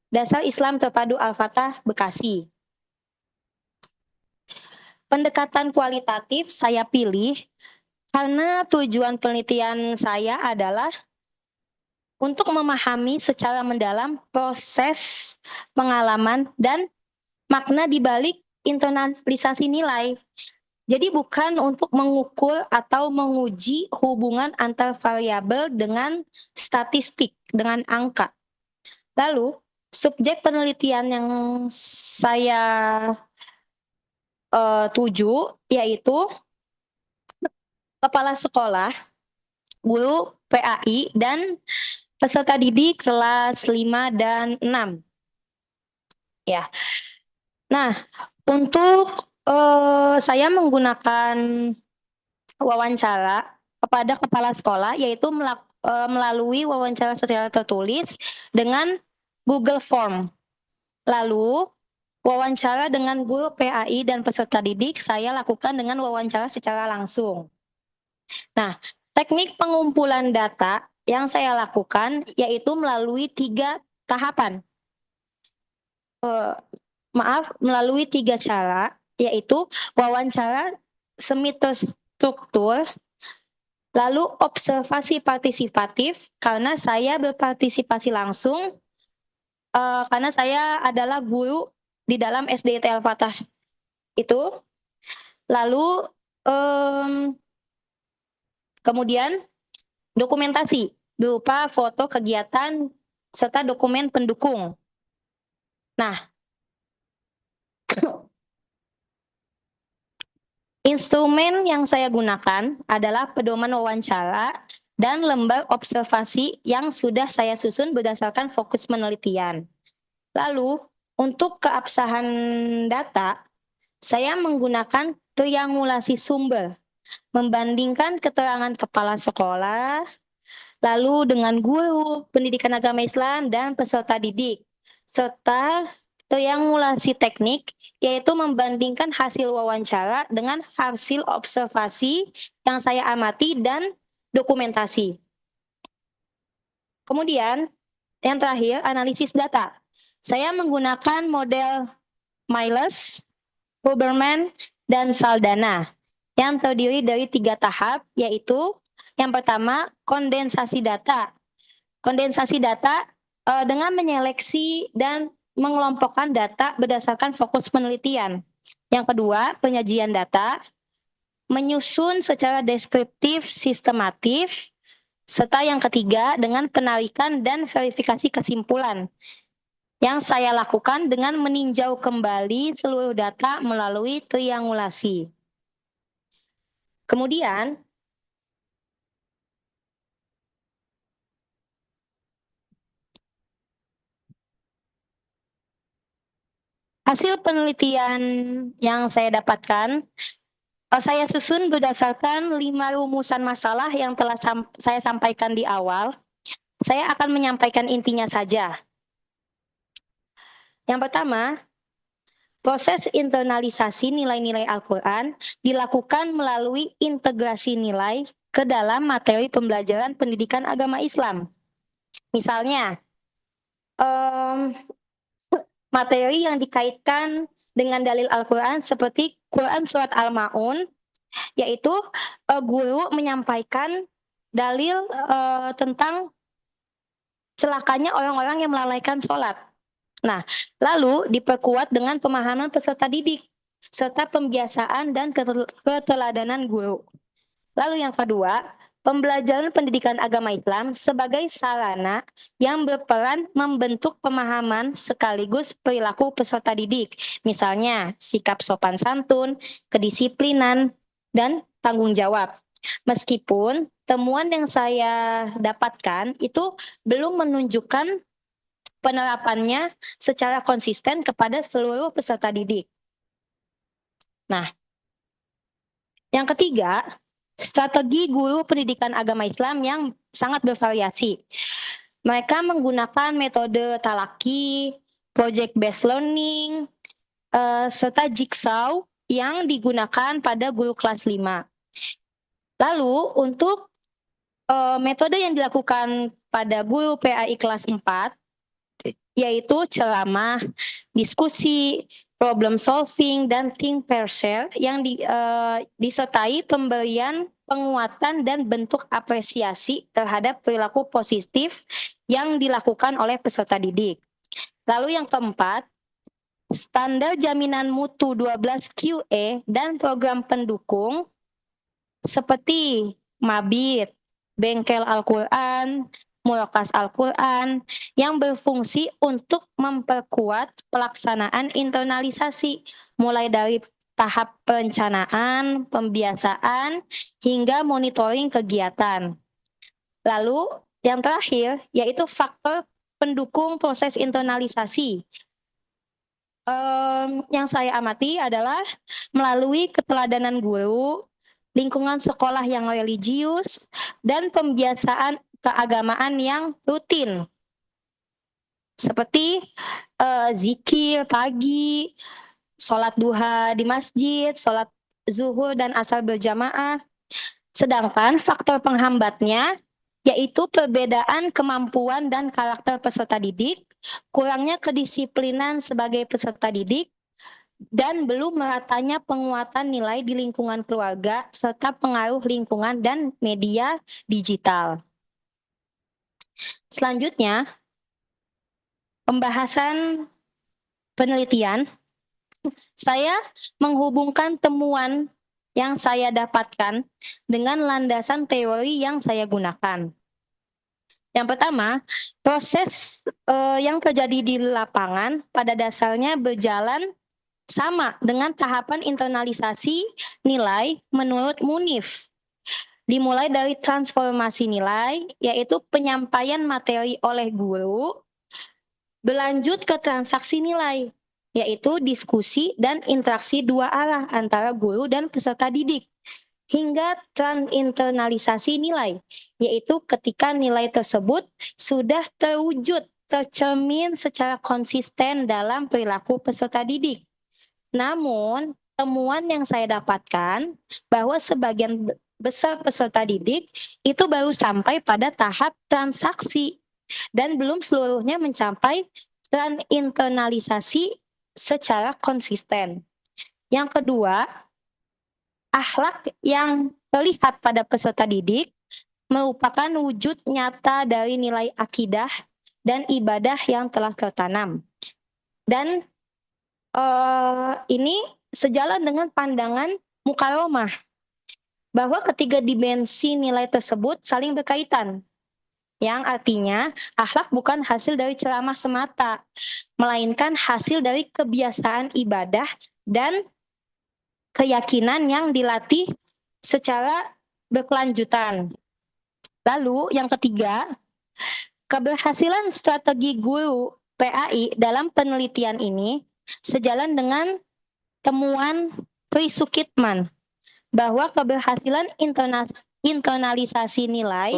Dasar Islam Terpadu Al-Fatah, Bekasi. Pendekatan kualitatif saya pilih karena tujuan penelitian saya adalah untuk memahami secara mendalam proses pengalaman dan makna di balik internalisasi nilai. Jadi bukan untuk mengukur atau menguji hubungan antar variabel dengan statistik, dengan angka. Lalu, subjek penelitian yang saya tuju yaitu kepala sekolah, guru PAI, dan peserta didik kelas 5 dan 6. Ya. Nah, untuk saya menggunakan wawancara kepada kepala sekolah, yaitu melalui wawancara secara tertulis dengan Google Form. Lalu, wawancara dengan guru PAI dan peserta didik saya lakukan dengan wawancara secara langsung. Nah, teknik pengumpulan data yang saya lakukan yaitu melalui 3 tahapan. Melalui 3 cara, yaitu wawancara semi terstruktur, lalu observasi partisipatif, karena saya berpartisipasi langsung, karena saya adalah guru di dalam SDIT Al-Fatah itu. Lalu kemudian dokumentasi berupa foto kegiatan serta dokumen pendukung. Nah, instrumen yang saya gunakan adalah pedoman wawancara dan lembar observasi yang sudah saya susun berdasarkan fokus penelitian. Lalu, untuk keabsahan data, saya menggunakan triangulasi sumber, membandingkan keterangan kepala sekolah, lalu dengan guru pendidikan agama Islam dan peserta didik, serta triangulasi teknik, yaitu membandingkan hasil wawancara dengan hasil observasi yang saya amati dan dokumentasi. Kemudian, yang terakhir, analisis data. Saya menggunakan model Miles, Huberman, dan Saldana yang terdiri dari 3 tahap, yaitu yang pertama, kondensasi data. Kondensasi data dengan menyeleksi dan mengelompokkan data berdasarkan fokus penelitian. Yang kedua, penyajian data, menyusun secara deskriptif, sistematif, serta yang ketiga, dengan penarikan dan verifikasi kesimpulan yang saya lakukan dengan meninjau kembali seluruh data melalui triangulasi. Kemudian, hasil penelitian yang saya dapatkan, saya susun berdasarkan 5 rumusan masalah yang telah saya sampaikan di awal. Saya akan menyampaikan intinya saja. Yang pertama, proses internalisasi nilai-nilai Al-Quran dilakukan melalui integrasi nilai ke dalam materi pembelajaran pendidikan agama Islam. Misalnya, materi yang dikaitkan dengan dalil Al-Quran seperti Quran Surat Al-Ma'un, yaitu guru menyampaikan dalil tentang celakanya orang-orang yang melalaikan sholat. Nah, lalu diperkuat dengan pemahaman peserta didik, serta pembiasaan dan keteladanan guru. Lalu yang kedua, pembelajaran pendidikan agama Islam sebagai sarana yang berperan membentuk pemahaman sekaligus perilaku peserta didik. Misalnya, sikap sopan santun, kedisiplinan, dan tanggung jawab. Meskipun temuan yang saya dapatkan itu belum menunjukkan penerapannya secara konsisten kepada seluruh peserta didik. Nah, yang ketiga, strategi guru pendidikan agama Islam yang sangat bervariasi. Mereka menggunakan metode talaki, project based learning, serta jigsaw yang digunakan pada guru kelas 5. Lalu untuk metode yang dilakukan pada guru PAI kelas 4, yaitu ceramah, diskusi, problem solving, dan think pair share yang disertai pemberian penguatan dan bentuk apresiasi terhadap perilaku positif yang dilakukan oleh peserta didik. Lalu yang keempat, standar jaminan mutu 12 QE dan program pendukung seperti Mabit, Bengkel Al-Quran, Murakas Al-Quran yang berfungsi untuk memperkuat pelaksanaan internalisasi mulai dari tahap perencanaan, pembiasaan, hingga monitoring kegiatan. Lalu yang terakhir yaitu faktor pendukung proses internalisasi. Yang saya amati adalah melalui keteladanan guru, lingkungan sekolah yang religius, dan pembiasaan keagamaan yang rutin seperti zikir pagi, sholat duha di masjid, sholat zuhur dan asar berjamaah. Sedangkan faktor penghambatnya yaitu perbedaan kemampuan dan karakter peserta didik, kurangnya kedisiplinan sebagai peserta didik, dan belum meratanya penguatan nilai di lingkungan keluarga serta pengaruh lingkungan dan media digital. Selanjutnya, pembahasan penelitian. Saya menghubungkan temuan yang saya dapatkan dengan landasan teori yang saya gunakan. Yang pertama, proses yang terjadi di lapangan pada dasarnya berjalan sama dengan tahapan internalisasi nilai menurut Munif. Dimulai dari transformasi nilai, yaitu penyampaian materi oleh guru, berlanjut ke transaksi nilai, yaitu diskusi dan interaksi dua arah antara guru dan peserta didik, hingga transinternalisasi nilai, yaitu ketika nilai tersebut sudah terwujud, tercermin secara konsisten dalam perilaku peserta didik. Namun, temuan yang saya dapatkan bahwa sebagian besar peserta didik itu baru sampai pada tahap transaksi dan belum seluruhnya mencapai transinternalisasi secara konsisten. Yang kedua, akhlak yang terlihat pada peserta didik merupakan wujud nyata dari nilai akidah dan ibadah yang telah tertanam. Dan ini sejalan dengan pandangan Mukaromah bahwa ketiga dimensi nilai tersebut saling berkaitan, yang artinya akhlak bukan hasil dari ceramah semata, melainkan hasil dari kebiasaan ibadah dan keyakinan yang dilatih secara berkelanjutan. Lalu yang ketiga, keberhasilan strategi guru PAI dalam penelitian ini sejalan dengan temuan Trisukitman bahwa keberhasilan internalisasi nilai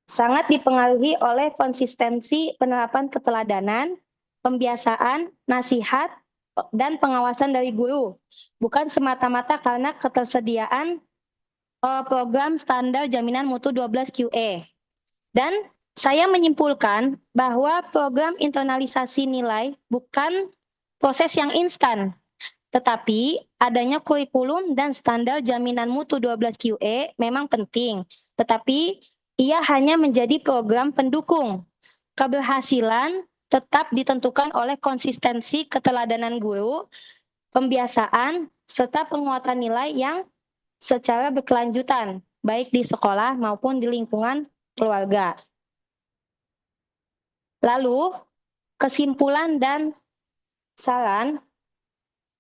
sangat dipengaruhi oleh konsistensi penerapan keteladanan, pembiasaan, nasihat, dan pengawasan dari guru, bukan semata-mata karena ketersediaan program standar jaminan mutu 12 QE. Dan Saya menyimpulkan bahwa program internalisasi nilai bukan proses yang instan, tetapi adanya kurikulum dan standar jaminan mutu 12 QE memang penting, tetapi ia hanya menjadi program pendukung. Keberhasilan tetap ditentukan oleh konsistensi keteladanan guru, pembiasaan, serta penguatan nilai yang secara berkelanjutan, baik di sekolah maupun di lingkungan keluarga. Lalu, kesimpulan dan saran,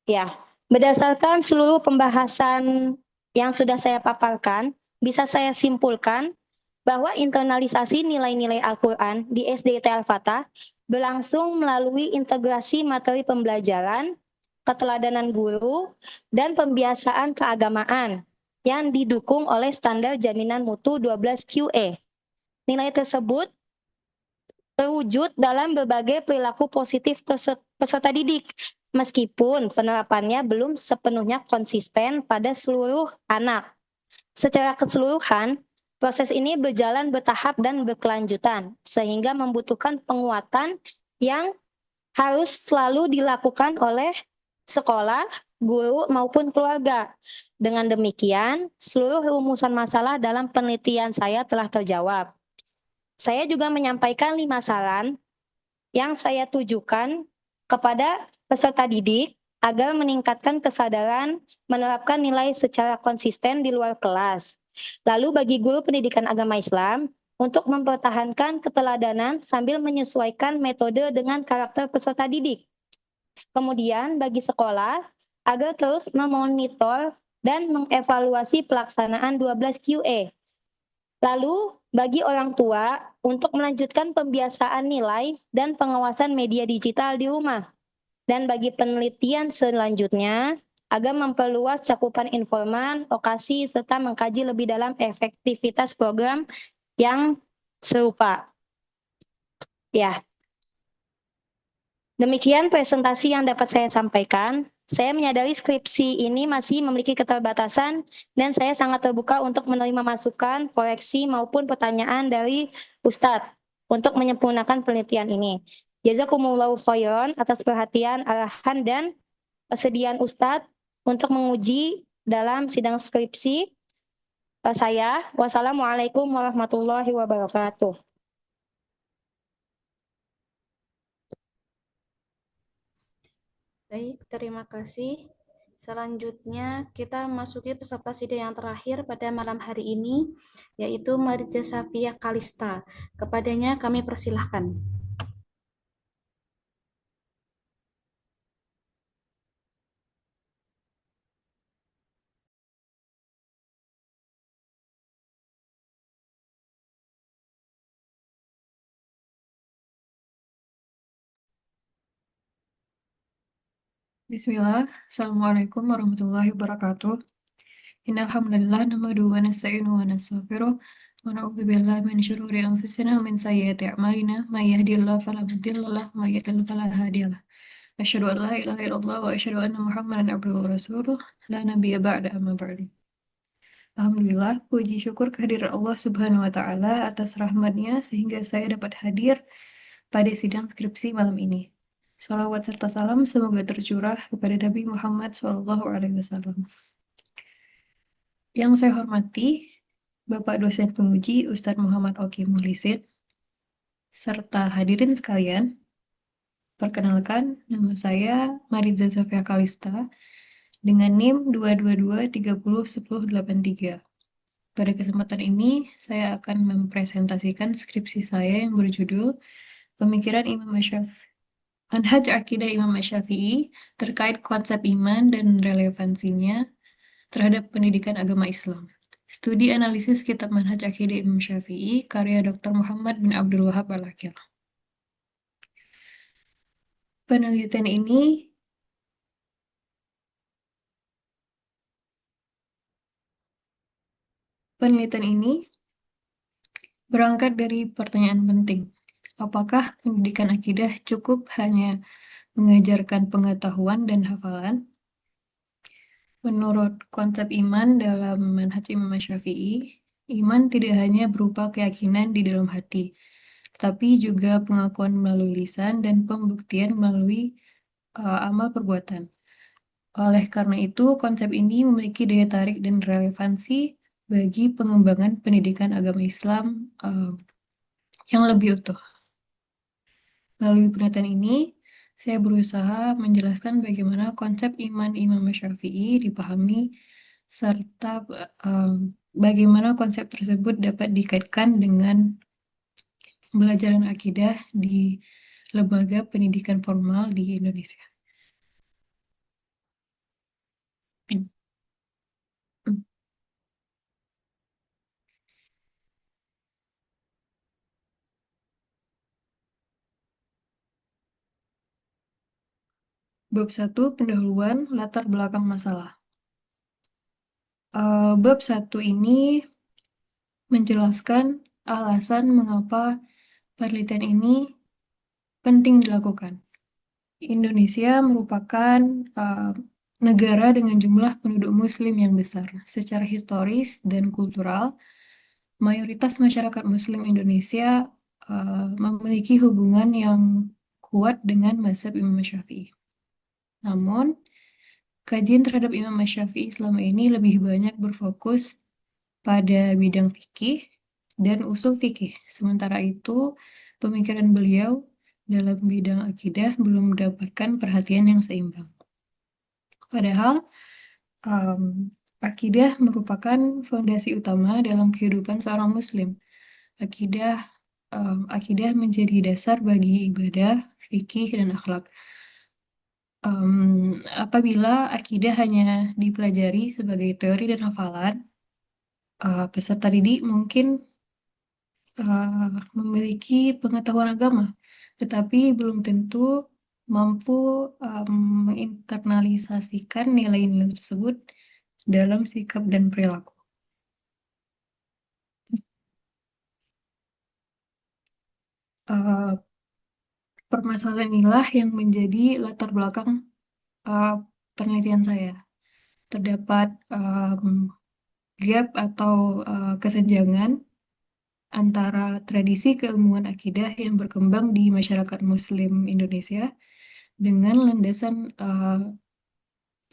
ya, berdasarkan seluruh pembahasan yang sudah saya paparkan, bisa saya simpulkan bahwa internalisasi nilai-nilai Al-Quran di SDIT Al-Fatah berlangsung melalui integrasi materi pembelajaran, keteladanan guru, dan pembiasaan keagamaan yang didukung oleh standar jaminan mutu 12 QE. Nilai tersebut terwujud dalam berbagai perilaku positif peserta didik, meskipun penerapannya belum sepenuhnya konsisten pada seluruh anak. Secara keseluruhan, proses ini berjalan bertahap dan berkelanjutan, sehingga membutuhkan penguatan yang harus selalu dilakukan oleh sekolah, guru, maupun keluarga. Dengan demikian, seluruh rumusan masalah dalam penelitian saya telah terjawab. Saya juga menyampaikan 5 saran yang saya tujukan kepada peserta didik agar meningkatkan kesadaran menerapkan nilai secara konsisten di luar kelas. Lalu bagi guru pendidikan agama Islam, untuk mempertahankan keteladanan sambil menyesuaikan metode dengan karakter peserta didik. Kemudian bagi sekolah, agar terus memonitor dan mengevaluasi pelaksanaan 12 QE. Lalu, bagi orang tua, untuk melanjutkan pembiasaan nilai dan pengawasan media digital di rumah. Dan bagi penelitian selanjutnya, agar memperluas cakupan informan, lokasi, serta mengkaji lebih dalam efektivitas program yang serupa. Ya, demikian presentasi yang dapat saya sampaikan. Saya menyadari skripsi ini masih memiliki keterbatasan dan saya sangat terbuka untuk menerima masukan, koreksi, maupun pertanyaan dari Ustadz untuk menyempurnakan penelitian ini. Jazakumullahu khairan atas perhatian, arahan, dan kesediaan Ustadz untuk menguji dalam sidang skripsi saya. Wassalamualaikum warahmatullahi wabarakatuh. Baik, terima kasih. Selanjutnya kita masuki peserta sidang yang terakhir pada malam hari ini, yaitu Mariza Safia Kalista. Kepadanya kami persilahkan. Bismillah. Assalamualaikum warahmatullahi wabarakatuh. Innal hamdalillah nahmaduhu wa nasta'inuhu wa nastaghfiruh wa na'udzu billahi min syururi anfusina wa min sayyiati a'malina may yahdihillahu fala mudilla lahu wa may yudlil fala hadiya lahu. Asyhadu an la ilaha illallah wa asyhadu anna Muhammadan abduhu wa rasuluh la nabiyya ba'da amma ba'du. Alhamdulillah, puji syukur kehadiran Allah Subhanahu wa taala atas rahmatnya sehingga saya dapat hadir pada sidang skripsi malam ini. Shalawat serta salam semoga tercurah kepada Nabi Muhammad SAW. Yang saya hormati, Bapak dosen penguji Ustadz Muhammad Oki Muhlisin, serta hadirin sekalian, perkenalkan nama saya Mariza Safia Kalista dengan NIM 222301083. Pada kesempatan ini, saya akan mempresentasikan skripsi saya yang berjudul Pemikiran Imam Asy-Syafi'i. Manhaj Akidah Imam Asy-Syafi'i terkait konsep iman dan relevansinya terhadap pendidikan agama Islam. Studi analisis kitab Manhaj Akidah Imam Syafi'i karya Dr. Muhammad bin Abdul Wahab Al-Aqil. Penelitian ini berangkat dari pertanyaan penting. Apakah pendidikan akidah cukup hanya mengajarkan pengetahuan dan hafalan? Menurut konsep iman dalam Manhaj Imam Syafi'i, iman tidak hanya berupa keyakinan di dalam hati, tapi juga pengakuan melalui lisan dan pembuktian melalui amal perbuatan. Oleh karena itu, konsep ini memiliki daya tarik dan relevansi bagi pengembangan pendidikan agama Islam yang lebih utuh. Melalui penelitian ini, saya berusaha menjelaskan bagaimana konsep iman Imam Syafi'i dipahami, serta bagaimana konsep tersebut dapat dikaitkan dengan pembelajaran akidah di lembaga pendidikan formal di Indonesia. Bab 1, pendahuluan latar belakang masalah. Bab 1 ini menjelaskan alasan mengapa penelitian ini penting dilakukan. Indonesia merupakan negara dengan jumlah penduduk Muslim yang besar. Secara historis dan kultural, mayoritas masyarakat Muslim Indonesia memiliki hubungan yang kuat dengan mazhab Imam Syafi'i. Namun, kajian terhadap Imam Syafi'i selama ini lebih banyak berfokus pada bidang fikih dan usul fikih. Sementara itu, pemikiran beliau dalam bidang akidah belum mendapatkan perhatian yang seimbang. Padahal, akidah merupakan fondasi utama dalam kehidupan seorang Muslim. Akidah menjadi dasar bagi ibadah, fikih, dan akhlak. Apabila akidah hanya dipelajari sebagai teori dan hafalan, peserta didik mungkin memiliki pengetahuan agama, tetapi belum tentu mampu menginternalisasikan nilai-nilai tersebut dalam sikap dan perilaku. Permasalahan inilah yang menjadi latar belakang penelitian saya. Terdapat gap atau kesenjangan antara tradisi keilmuan akidah yang berkembang di masyarakat Muslim Indonesia dengan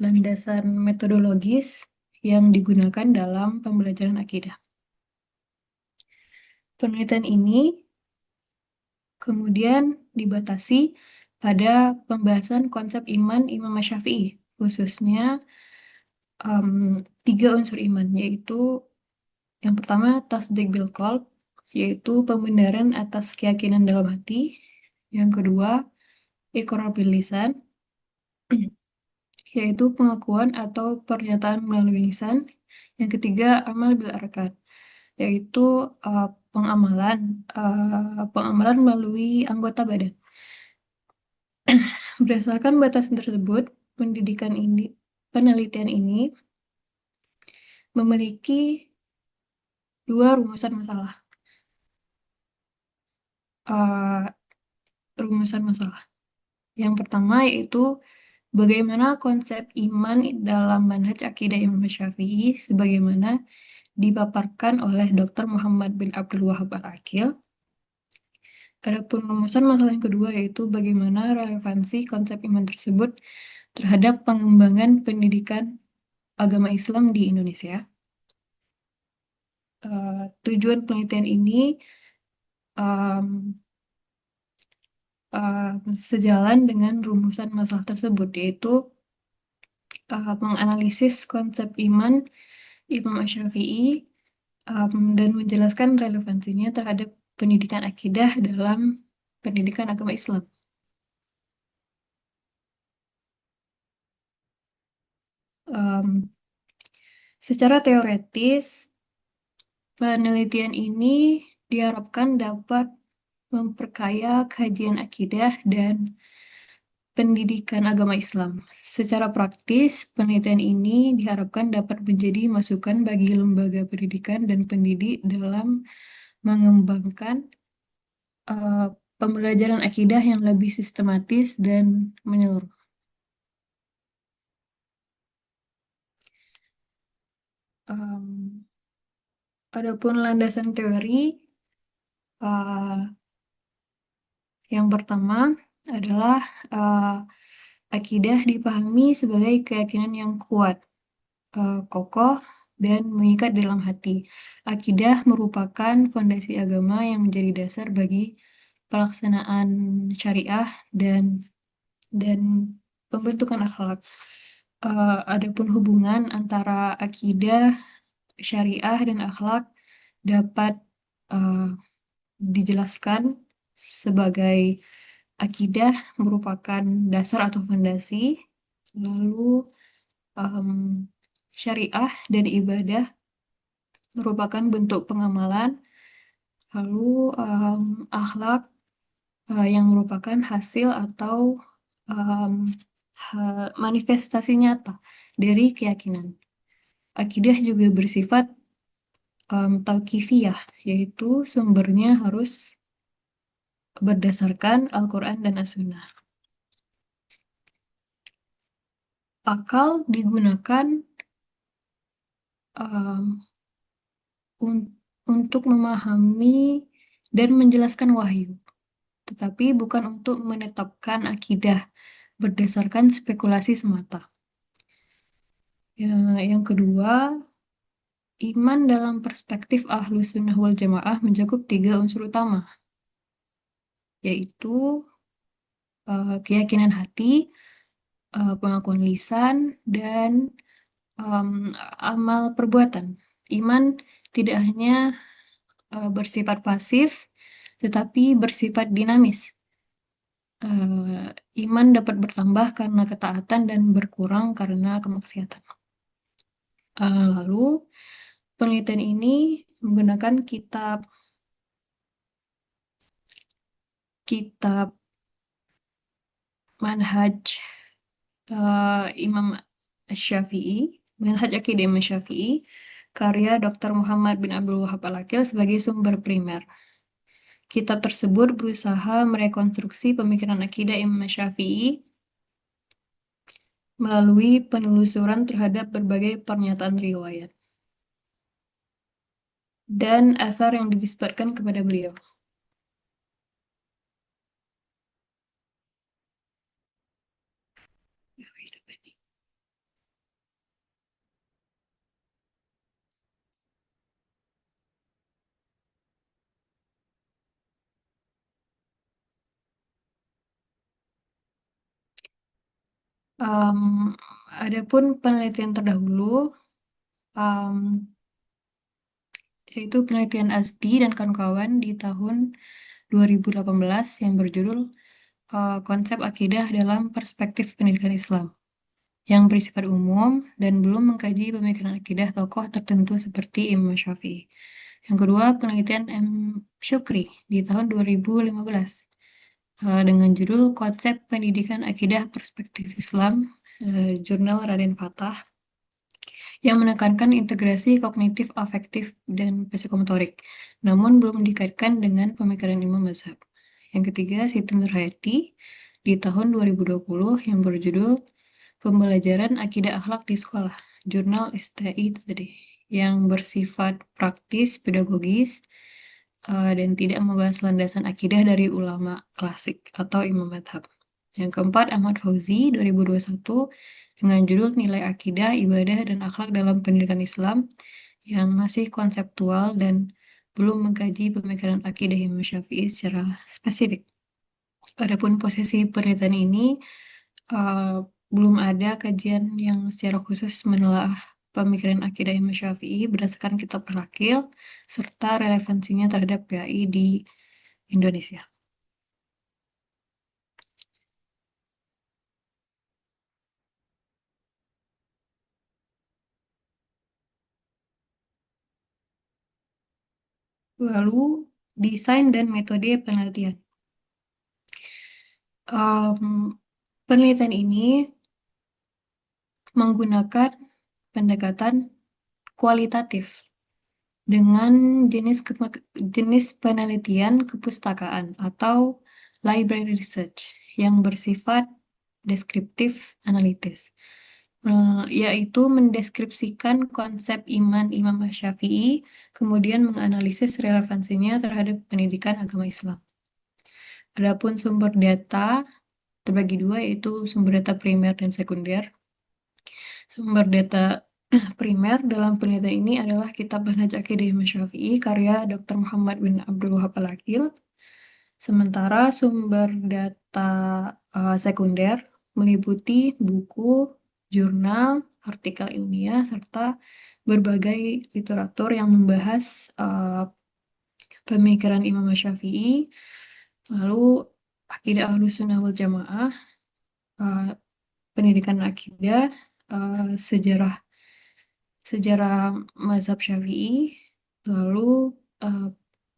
landasan metodologis yang digunakan dalam pembelajaran akidah. Penelitian ini kemudian dibatasi pada pembahasan konsep iman Imam Syafi'i, khususnya 3 unsur iman, yaitu yang pertama tasdik bil qalb, yaitu pembenaran atas keyakinan dalam hati. Yang kedua, iqrar bil lisan, yaitu pengakuan atau pernyataan melalui lisan. Yang ketiga, amal bil arkan, yaitu pengamalan melalui anggota badan. Berdasarkan batasan tersebut, penelitian ini memiliki 2 rumusan masalah. Yang pertama yaitu bagaimana konsep iman dalam manhaj akidah Imam Syafi'i sebagaimana dipaparkan oleh Dr. Muhammad bin Abdul Wahab Al-Aqil. Adapun rumusan masalah yang kedua yaitu bagaimana relevansi konsep iman tersebut terhadap pengembangan pendidikan agama Islam di Indonesia. Tujuan penelitian ini sejalan dengan rumusan masalah tersebut, yaitu menganalisis konsep iman Imam Syafi'i dan menjelaskan relevansinya terhadap pendidikan akidah dalam pendidikan agama Islam. Secara teoretis, penelitian ini diharapkan dapat memperkaya kajian akidah dan pendidikan agama Islam. Secara praktis, penelitian ini diharapkan dapat menjadi masukan bagi lembaga pendidikan dan pendidik dalam mengembangkan pembelajaran akidah yang lebih sistematis dan menyeluruh. Adapun landasan teori, Yang pertama adalah akidah dipahami sebagai keyakinan yang kuat, kokoh, dan mengikat dalam hati. Akidah merupakan fondasi agama yang menjadi dasar bagi pelaksanaan syariah dan pembentukan akhlak. Adapun hubungan antara akidah, syariah, dan akhlak dapat dijelaskan sebagai akidah merupakan dasar atau fondasi, lalu syariah dan ibadah merupakan bentuk pengamalan, lalu akhlak yang merupakan hasil atau manifestasi nyata dari keyakinan. Akidah juga bersifat tauqifiyah, yaitu sumbernya harus berdasarkan Al-Quran dan As-Sunnah. Akal digunakan untuk memahami dan menjelaskan wahyu, tetapi bukan untuk menetapkan akidah berdasarkan spekulasi semata. Yang kedua, iman dalam perspektif Ahlus Sunnah wal Jamaah mencakup 3 unsur utama, yaitu keyakinan hati, pengakuan lisan, dan amal perbuatan. Iman tidak hanya bersifat pasif, tetapi bersifat dinamis. Iman dapat bertambah karena ketaatan dan berkurang karena kemaksiatan. Lalu, penelitian ini menggunakan kitab Manhaj Imam Syafi'i, Manhaj Akidah Imam Syafi'i, karya Dr. Muhammad bin Abdul Wahab Al-Aqil sebagai sumber primer. Kitab tersebut berusaha merekonstruksi pemikiran akidah Imam Syafi'i melalui penelusuran terhadap berbagai pernyataan riwayat dan asar yang dinisbatkan kepada beliau. Adapun penelitian terdahulu, yaitu penelitian Azdi dan kawan-kawan di tahun 2018 yang berjudul Konsep Akidah dalam Perspektif Pendidikan Islam, yang bersifat umum dan belum mengkaji pemikiran akidah tokoh tertentu seperti Imam Syafi'i. Yang kedua, penelitian M. Syukri di tahun 2015 dengan judul Konsep Pendidikan Akidah Perspektif Islam, jurnal Raden Fatah, yang menekankan integrasi kognitif, afektif, dan psikomotorik, namun belum dikaitkan dengan pemikiran Imam Mazhab. Yang ketiga, Siti Nurhayati di tahun 2020 yang berjudul Pembelajaran Akidah Akhlak di Sekolah, jurnal STI tadi, yang bersifat praktis, pedagogis, dan tidak membahas landasan akidah dari ulama klasik atau Imam Mazhab. Yang keempat, Ahmad Fauzi 2021 dengan judul Nilai Akidah, Ibadah, dan Akhlak dalam Pendidikan Islam yang masih konseptual dan belum mengkaji pemikiran akidah Imam Syafi'i secara spesifik. Adapun posisi penelitian ini belum ada kajian yang secara khusus menelaah pemikiran akidah Imam Syafi'i berdasarkan kitab Al-Aqil serta relevansinya terhadap PAI di Indonesia. Lalu, desain dan metode penelitian. Penelitian ini menggunakan pendekatan kualitatif dengan jenis penelitian kepustakaan atau library research yang bersifat deskriptif analitis, yaitu mendeskripsikan konsep iman Imam Syafi'i, kemudian menganalisis relevansinya terhadap pendidikan agama Islam. Adapun sumber data terbagi dua, yaitu sumber data primer dan sekunder. Sumber data primer dalam penelitian ini adalah Kitab Manhaj Aqidah Imam Syafi'i karya Dr. Muhammad bin Abdul Wahab Al-Aqil. Sementara sumber data sekunder meliputi buku, jurnal, artikel ilmiah, serta berbagai literatur yang membahas pemikiran Imam Syafi'i, lalu akidah Ahlus Sunnah wal Jamaah, pendidikan akidah, sejarah mazhab Syafi'i, lalu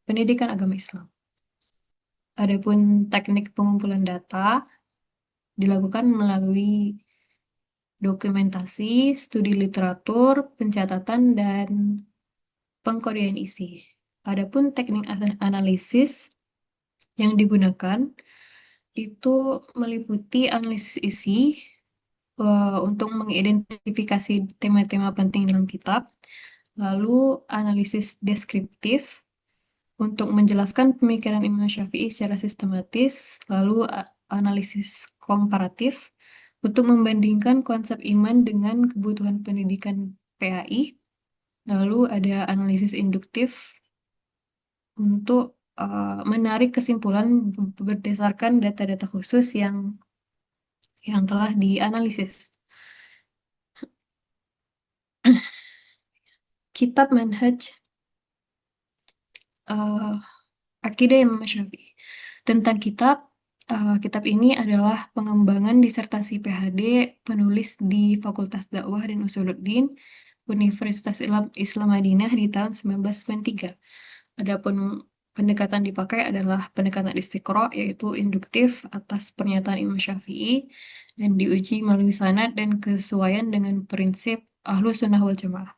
pendidikan agama Islam. Adapun teknik pengumpulan data dilakukan melalui dokumentasi, studi literatur, pencatatan, dan pengkodean isi. Adapun teknik analisis yang digunakan itu meliputi analisis isi untuk mengidentifikasi tema-tema penting dalam kitab, lalu analisis deskriptif untuk menjelaskan pemikiran Imam Syafi'i secara sistematis, lalu analisis komparatif untuk membandingkan konsep iman dengan kebutuhan pendidikan PAI, lalu ada analisis induktif untuk menarik kesimpulan berdasarkan data-data khusus yang telah dianalisis. Kitab Manhaj Aqidah Imam Syafi'i. Tentang kitab ini adalah pengembangan disertasi PhD penulis di Fakultas Dakwah dan Usuluddin Universitas Islam Madinah di tahun 1993. Adapun pendekatan dipakai adalah pendekatan istiqra', yaitu induktif atas pernyataan Imam Syafi'i dan diuji melalui sanad dan kesesuaian dengan prinsip Ahlus Sunnah wal Jamaah.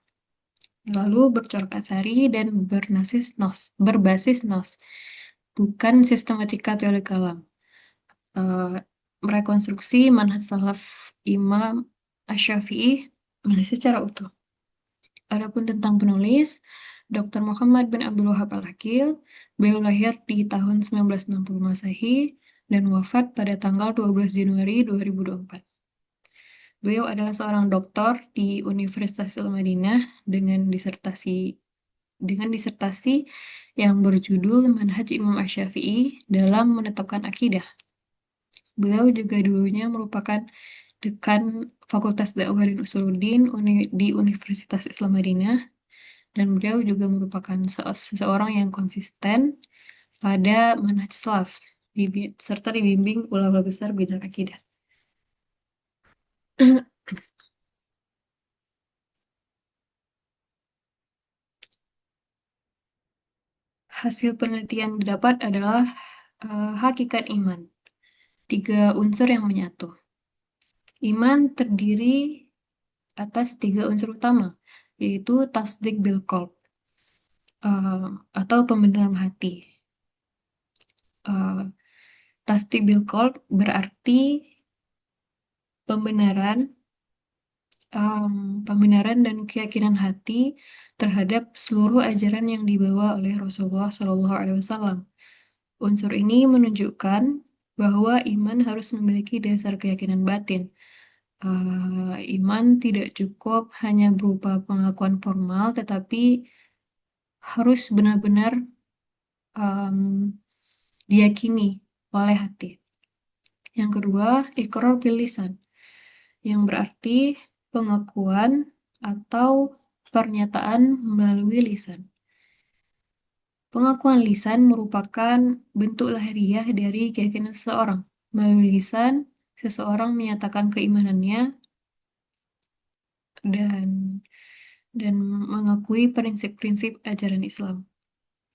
Lalu bercorak asari dan berbasis nos, bukan sistematika teori kalam. Merekonstruksi manhaj salaf Imam Asy-Syafi'i secara utuh. Adapun tentang penulis, Dr. Muhammad bin Abdul Wahab Al-Aqil, beliau lahir di tahun 1960 Masehi dan wafat pada tanggal 12 Januari 2024. Beliau adalah seorang doktor di Universitas Al-Madinah dengan disertasi yang berjudul Manhaj Imam Asy-Syafi'i dalam menetapkan akidah. Beliau juga dulunya merupakan dekan Fakultas Dakwah dan Usuluddin di Universitas Islam Madinah, dan beliau juga merupakan seseorang yang konsisten pada manhaj salaf serta dibimbing ulama besar bidang akidah. Hasil penelitian didapat adalah hakikat iman. 3 unsur yang menyatu. Iman terdiri atas 3 unsur utama, yaitu tasdik bil qalb, atau pembenaran hati. Tasdik bil qalb berarti pembenaran dan keyakinan hati terhadap seluruh ajaran yang dibawa oleh Rasulullah SAW. Unsur ini menunjukkan bahwa iman harus memiliki dasar keyakinan batin. Iman tidak cukup hanya berupa pengakuan formal, tetapi harus benar-benar diyakini oleh hati. Yang kedua, iqrar bil lisan, yang berarti pengakuan atau pernyataan melalui lisan. Pengakuan lisan merupakan bentuk lahiriah dari keyakinan seseorang. Melalui lisan, seseorang menyatakan keimanannya dan mengakui prinsip-prinsip ajaran Islam.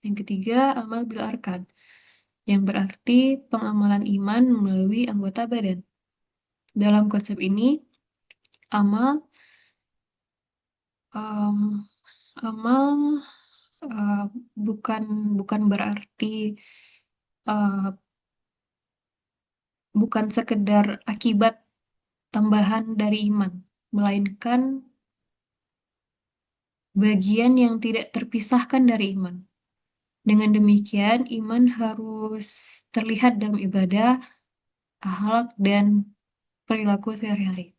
Yang ketiga, amal bil arkan, yang berarti pengamalan iman melalui anggota badan. Dalam konsep ini, amal bukan berarti bukan sekedar akibat tambahan dari iman, melainkan bagian yang tidak terpisahkan dari iman. Dengan demikian, iman harus terlihat dalam ibadah, akhlak, dan perilaku sehari-hari.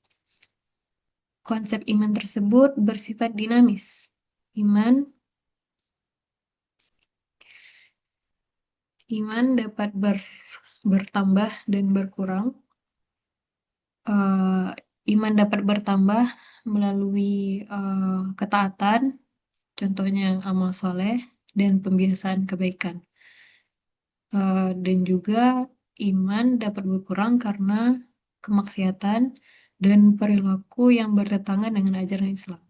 Konsep iman tersebut bersifat dinamis. Iman dapat bertambah dan berkurang. Iman dapat bertambah melalui ketaatan, contohnya amal soleh, dan pembiasaan kebaikan. Dan juga iman dapat berkurang karena kemaksiatan dan perilaku yang bertentangan dengan ajaran Islam.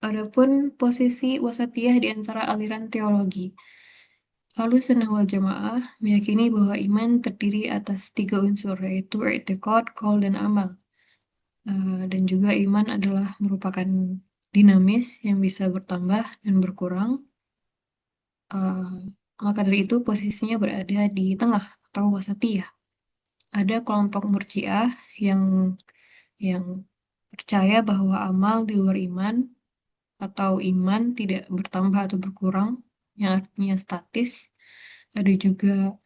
Adapun posisi wasatiyah di antara aliran teologi. Ahlussunnah wal Jamaah meyakini bahwa iman terdiri atas 3 unsur, yaitu i'tiqad, qaul, dan amal. Dan juga iman adalah merupakan dinamis yang bisa bertambah dan berkurang. Maka dari itu posisinya berada di tengah atau wasatiyah. Ada kelompok murji'ah yang percaya bahwa amal di luar iman atau iman tidak bertambah atau berkurang, yang artinya statis. Ada juga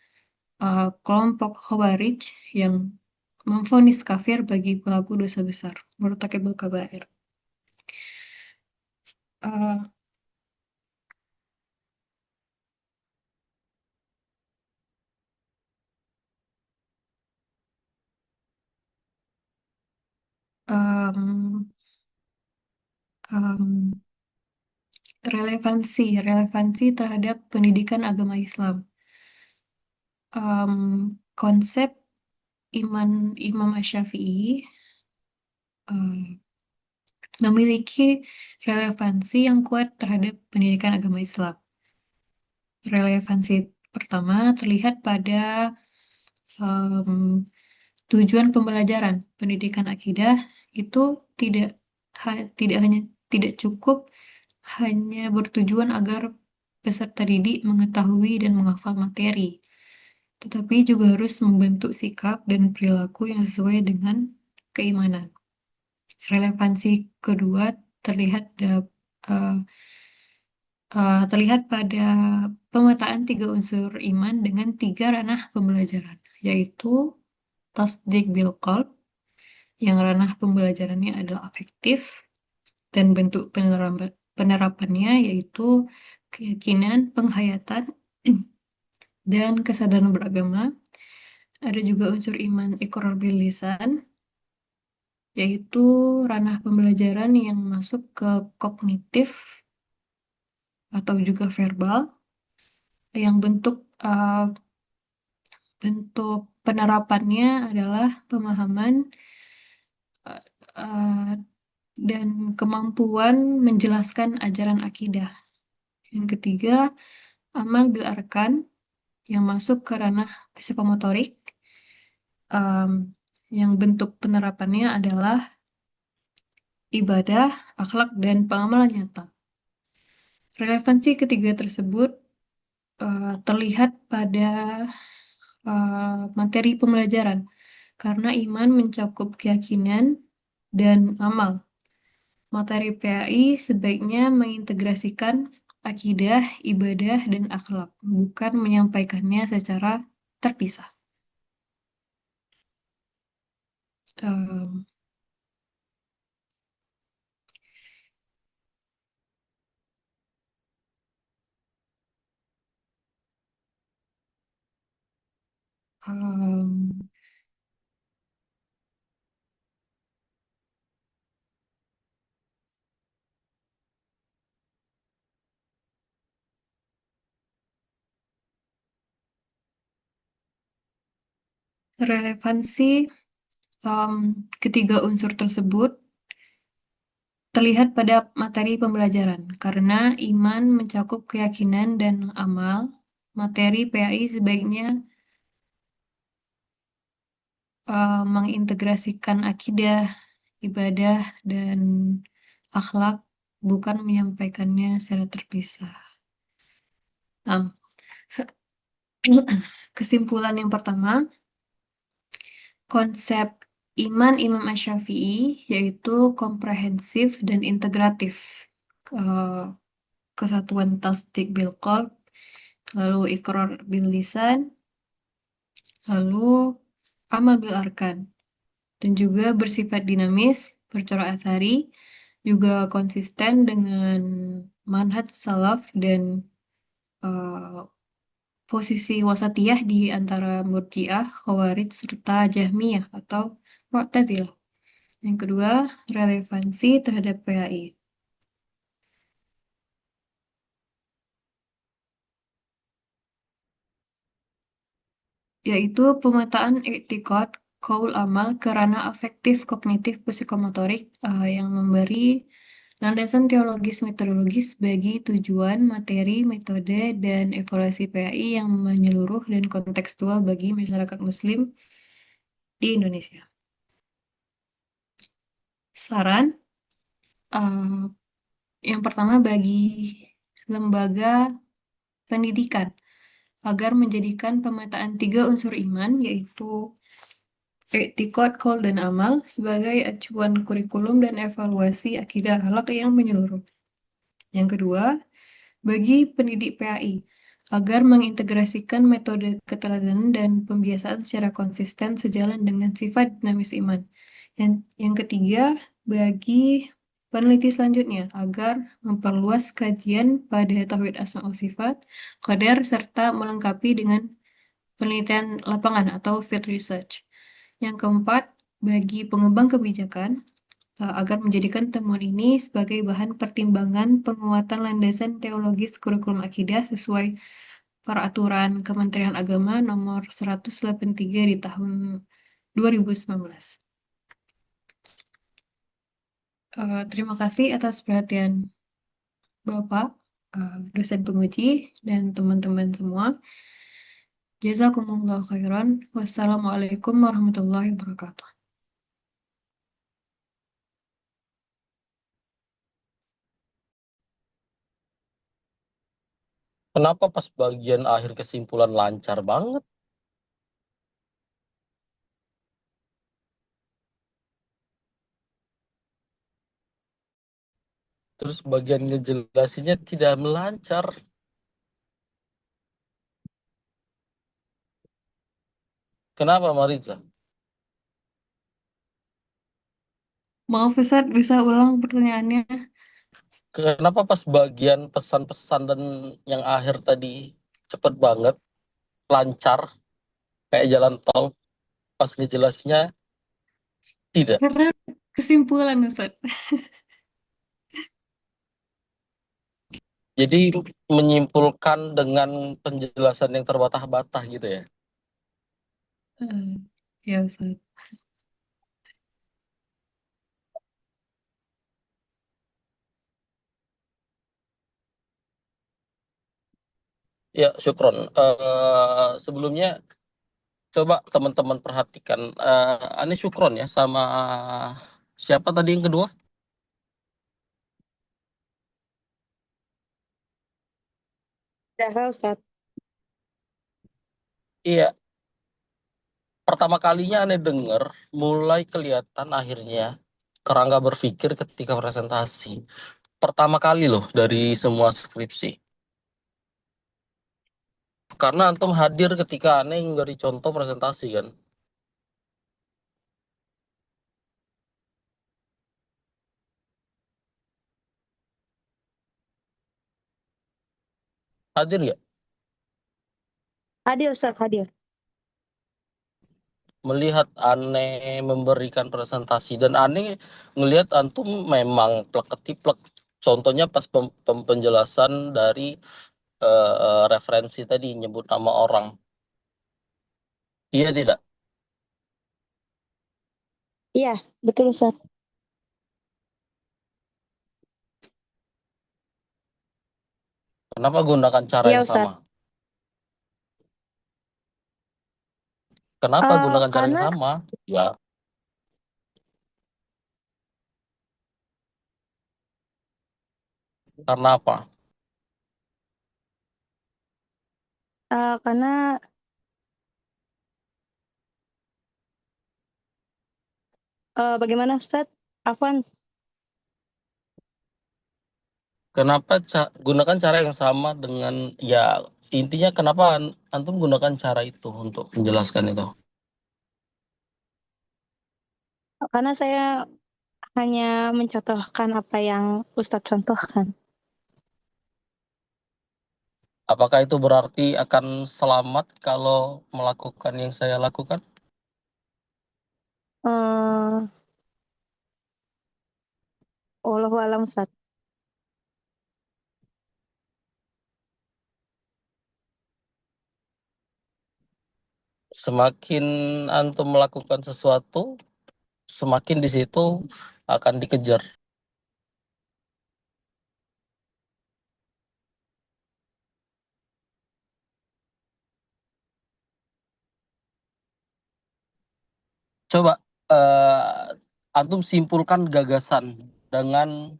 kelompok Khawarij yang memvonis kafir bagi pelaku dosa besar, murtakibul kabair. Relevansi terhadap pendidikan agama Islam. Konsep iman Imam Asy-Syafi'i memiliki relevansi yang kuat terhadap pendidikan agama Islam. Relevansi pertama terlihat pada tujuan pembelajaran pendidikan akidah itu tidak cukup hanya bertujuan agar peserta didik mengetahui dan menghafal materi, tetapi juga harus membentuk sikap dan perilaku yang sesuai dengan keimanan. Relevansi kedua terlihat pada pemetaan 3 unsur iman dengan 3 ranah pembelajaran, yaitu tasdik bil qalb, yang ranah pembelajarannya adalah afektif, dan bentuk penerapannya yaitu keyakinan, penghayatan, dan kesadaran beragama. Ada juga unsur iman iqrar bil lisan, yaitu ranah pembelajaran yang masuk ke kognitif atau juga verbal, yang bentuk penerapannya adalah pemahaman dan kemampuan menjelaskan ajaran akidah. Yang ketiga, amal bil arkan, yang masuk ke ranah psikomotorik, yang bentuk penerapannya adalah ibadah, akhlak, dan pengamalan nyata. Relevansi ketiga tersebut terlihat pada materi pembelajaran, karena iman mencakup keyakinan dan amal. Materi PAI sebaiknya mengintegrasikan akidah, ibadah, dan akhlak, bukan menyampaikannya secara terpisah. Relevansi ketiga unsur tersebut terlihat pada materi pembelajaran, karena iman mencakup keyakinan dan amal. Materi PAI sebaiknya mengintegrasikan akidah, ibadah, dan akhlak, bukan menyampaikannya secara terpisah. Kesimpulan yang pertama, konsep iman Imam Asy-Syafi'i yaitu komprehensif dan integratif. Eh, Kesatuan tasdik bil qalb, lalu ikrar bil lisan, lalu amal bil arkan, dan juga bersifat dinamis, bercorak athari, juga konsisten dengan manhaj salaf dan eh, posisi wasatiyah di antara Murji'ah, Khawarij, serta Jahmiyah atau Mu'tazilah. Yang kedua, relevansi terhadap PAI. Yaitu pemetaan i'tiqad, qaul amal ke ranah afektif, kognitif, psikomotorik yang memberi landasan teologis metodologis bagi tujuan, materi, metode, dan evaluasi PAI yang menyeluruh dan kontekstual bagi masyarakat muslim di Indonesia. Saran, eh, yang pertama bagi lembaga pendidikan agar menjadikan pemetaan 3 unsur iman, yaitu etikot, kol, dan amal sebagai acuan kurikulum dan evaluasi akidah akhlak yang menyeluruh. Yang kedua, bagi pendidik PAI agar mengintegrasikan metode keteladanan dan pembiasaan secara konsisten sejalan dengan sifat dinamis iman. Yang ketiga, bagi peneliti selanjutnya agar memperluas kajian pada tauhid asma wa sifat, qadar, serta melengkapi dengan penelitian lapangan atau field research. Yang keempat, bagi pengembang kebijakan agar menjadikan temuan ini sebagai bahan pertimbangan penguatan landasan teologis kurikulum akidah sesuai peraturan Kementerian Agama nomor 183 di tahun 2019. Terima kasih atas perhatian Bapak, dosen penguji, dan teman-teman semua. Jazakumullah khairan. Wassalamualaikum warahmatullahi wabarakatuh. Kenapa pas bagian akhir kesimpulan lancar banget? Terus bagian ngejelasinnya tidak melancar. Kenapa, Mariza? Maaf Ustaz, bisa ulang pertanyaannya? Kenapa pas bagian pesan-pesan dan yang akhir tadi cepet banget, lancar, kayak jalan tol, pas ngejelasinnya tidak. Karena kesimpulan Ustaz. Jadi menyimpulkan dengan penjelasan yang terbantah-bantah gitu ya. Ya Ustaz. Ya, syukron. Sebelumnya coba teman-teman perhatikan. Ani syukron ya sama siapa tadi yang kedua? Zahra Ustaz. Iya, pertama kalinya aneh denger mulai kelihatan akhirnya kerangka berpikir ketika presentasi. Pertama kali loh dari semua skripsi. Karena antum hadir ketika aneh dari contoh presentasi kan. Hadir ya? Hadir Ustaz, hadir. Melihat aneh memberikan presentasi dan aneh ngelihat antum memang plek-ketiplek. Contohnya pas penjelasan dari referensi tadi nyebut nama orang. Iya tidak? Iya, betul Ustaz. Kenapa gunakan cara Iya yang Ustaz. sama? Kenapa gunakan cara yang Karena sama? Ya, karena apa? karena Bagaimana Ustadz? Afwan. Kenapa gunakan cara yang sama dengan ya intinya kenapa antum gunakan cara itu untuk menjelaskan itu? Karena saya hanya mencontohkan apa yang Ustadz contohkan. Apakah itu berarti akan selamat kalau melakukan yang saya lakukan? Eh, Wallahu alam Ustadz. Semakin antum melakukan sesuatu, semakin di situ akan dikejar. Coba antum simpulkan gagasan dengan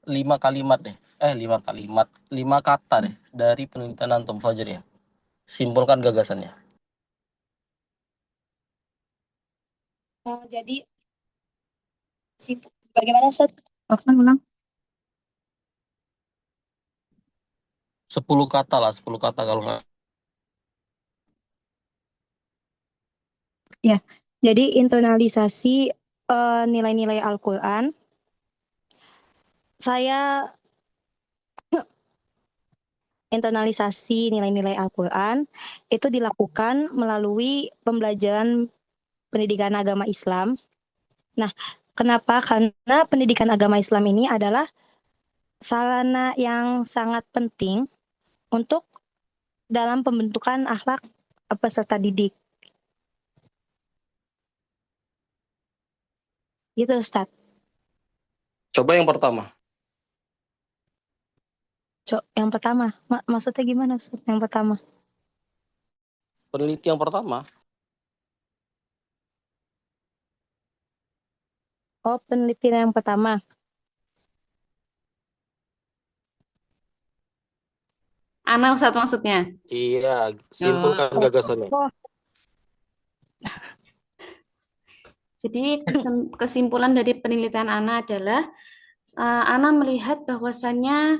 5 kalimat deh. 5 kalimat, 5 kata deh dari penelitian antum Fajri ya. Simpulkan gagasannya. Jadi bagaimana Ustadz? Afwan ulang. 10 kata lah, 10 kata kalau nggak. Ya, jadi internalisasi nilai-nilai Al-Quran. Saya internalisasi nilai-nilai Al-Quran itu dilakukan melalui pembelajaran pendidikan agama Islam. Nah, kenapa? Karena pendidikan agama Islam ini adalah sarana yang sangat penting untuk dalam pembentukan akhlak peserta didik. Gitu, Ustaz. Coba yang pertama. Yang pertama, maksudnya gimana Ustaz? Yang pertama. Peneliti yang pertama. Oh, penelitian yang pertama. Ana Ustadz maksudnya. Iya, simpulkan gagasannya. Oh, Jadi kesimpulan dari penelitian Ana adalah Ana melihat bahwasannya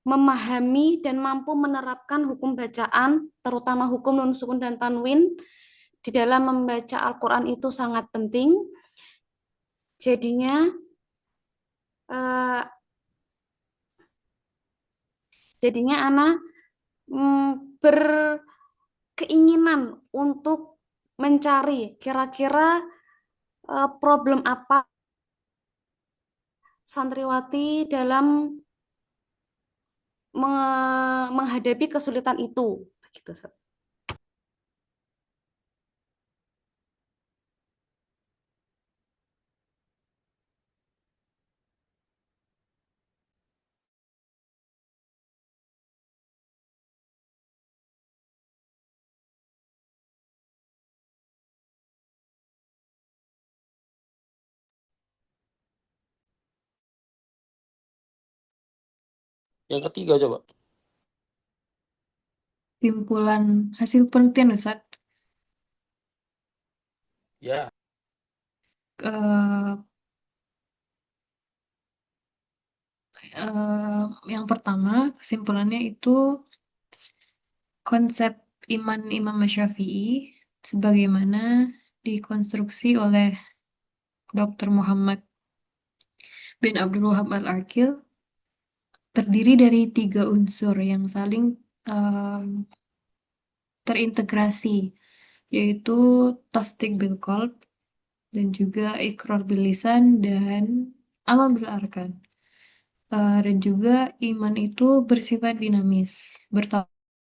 memahami dan mampu menerapkan hukum bacaan, terutama hukum nun sukun dan tanwin di dalam membaca Al-Quran itu sangat penting. Jadinya Ana berkeinginan untuk mencari kira-kira problem apa santriwati dalam menghadapi kesulitan itu. Begitu. Yang ketiga coba. Simpulan hasil penelitian Ustaz. Ya. Yang pertama, kesimpulannya itu konsep iman Imam Syafi'i sebagaimana dikonstruksi oleh Dr. Muhammad bin Abdul Wahab Al-Aqil terdiri dari 3 unsur yang saling terintegrasi, yaitu tasdik bil qalb dan juga ikrar bil lisan dan amal bil arkan. Dan juga iman itu bersifat dinamis, bertambah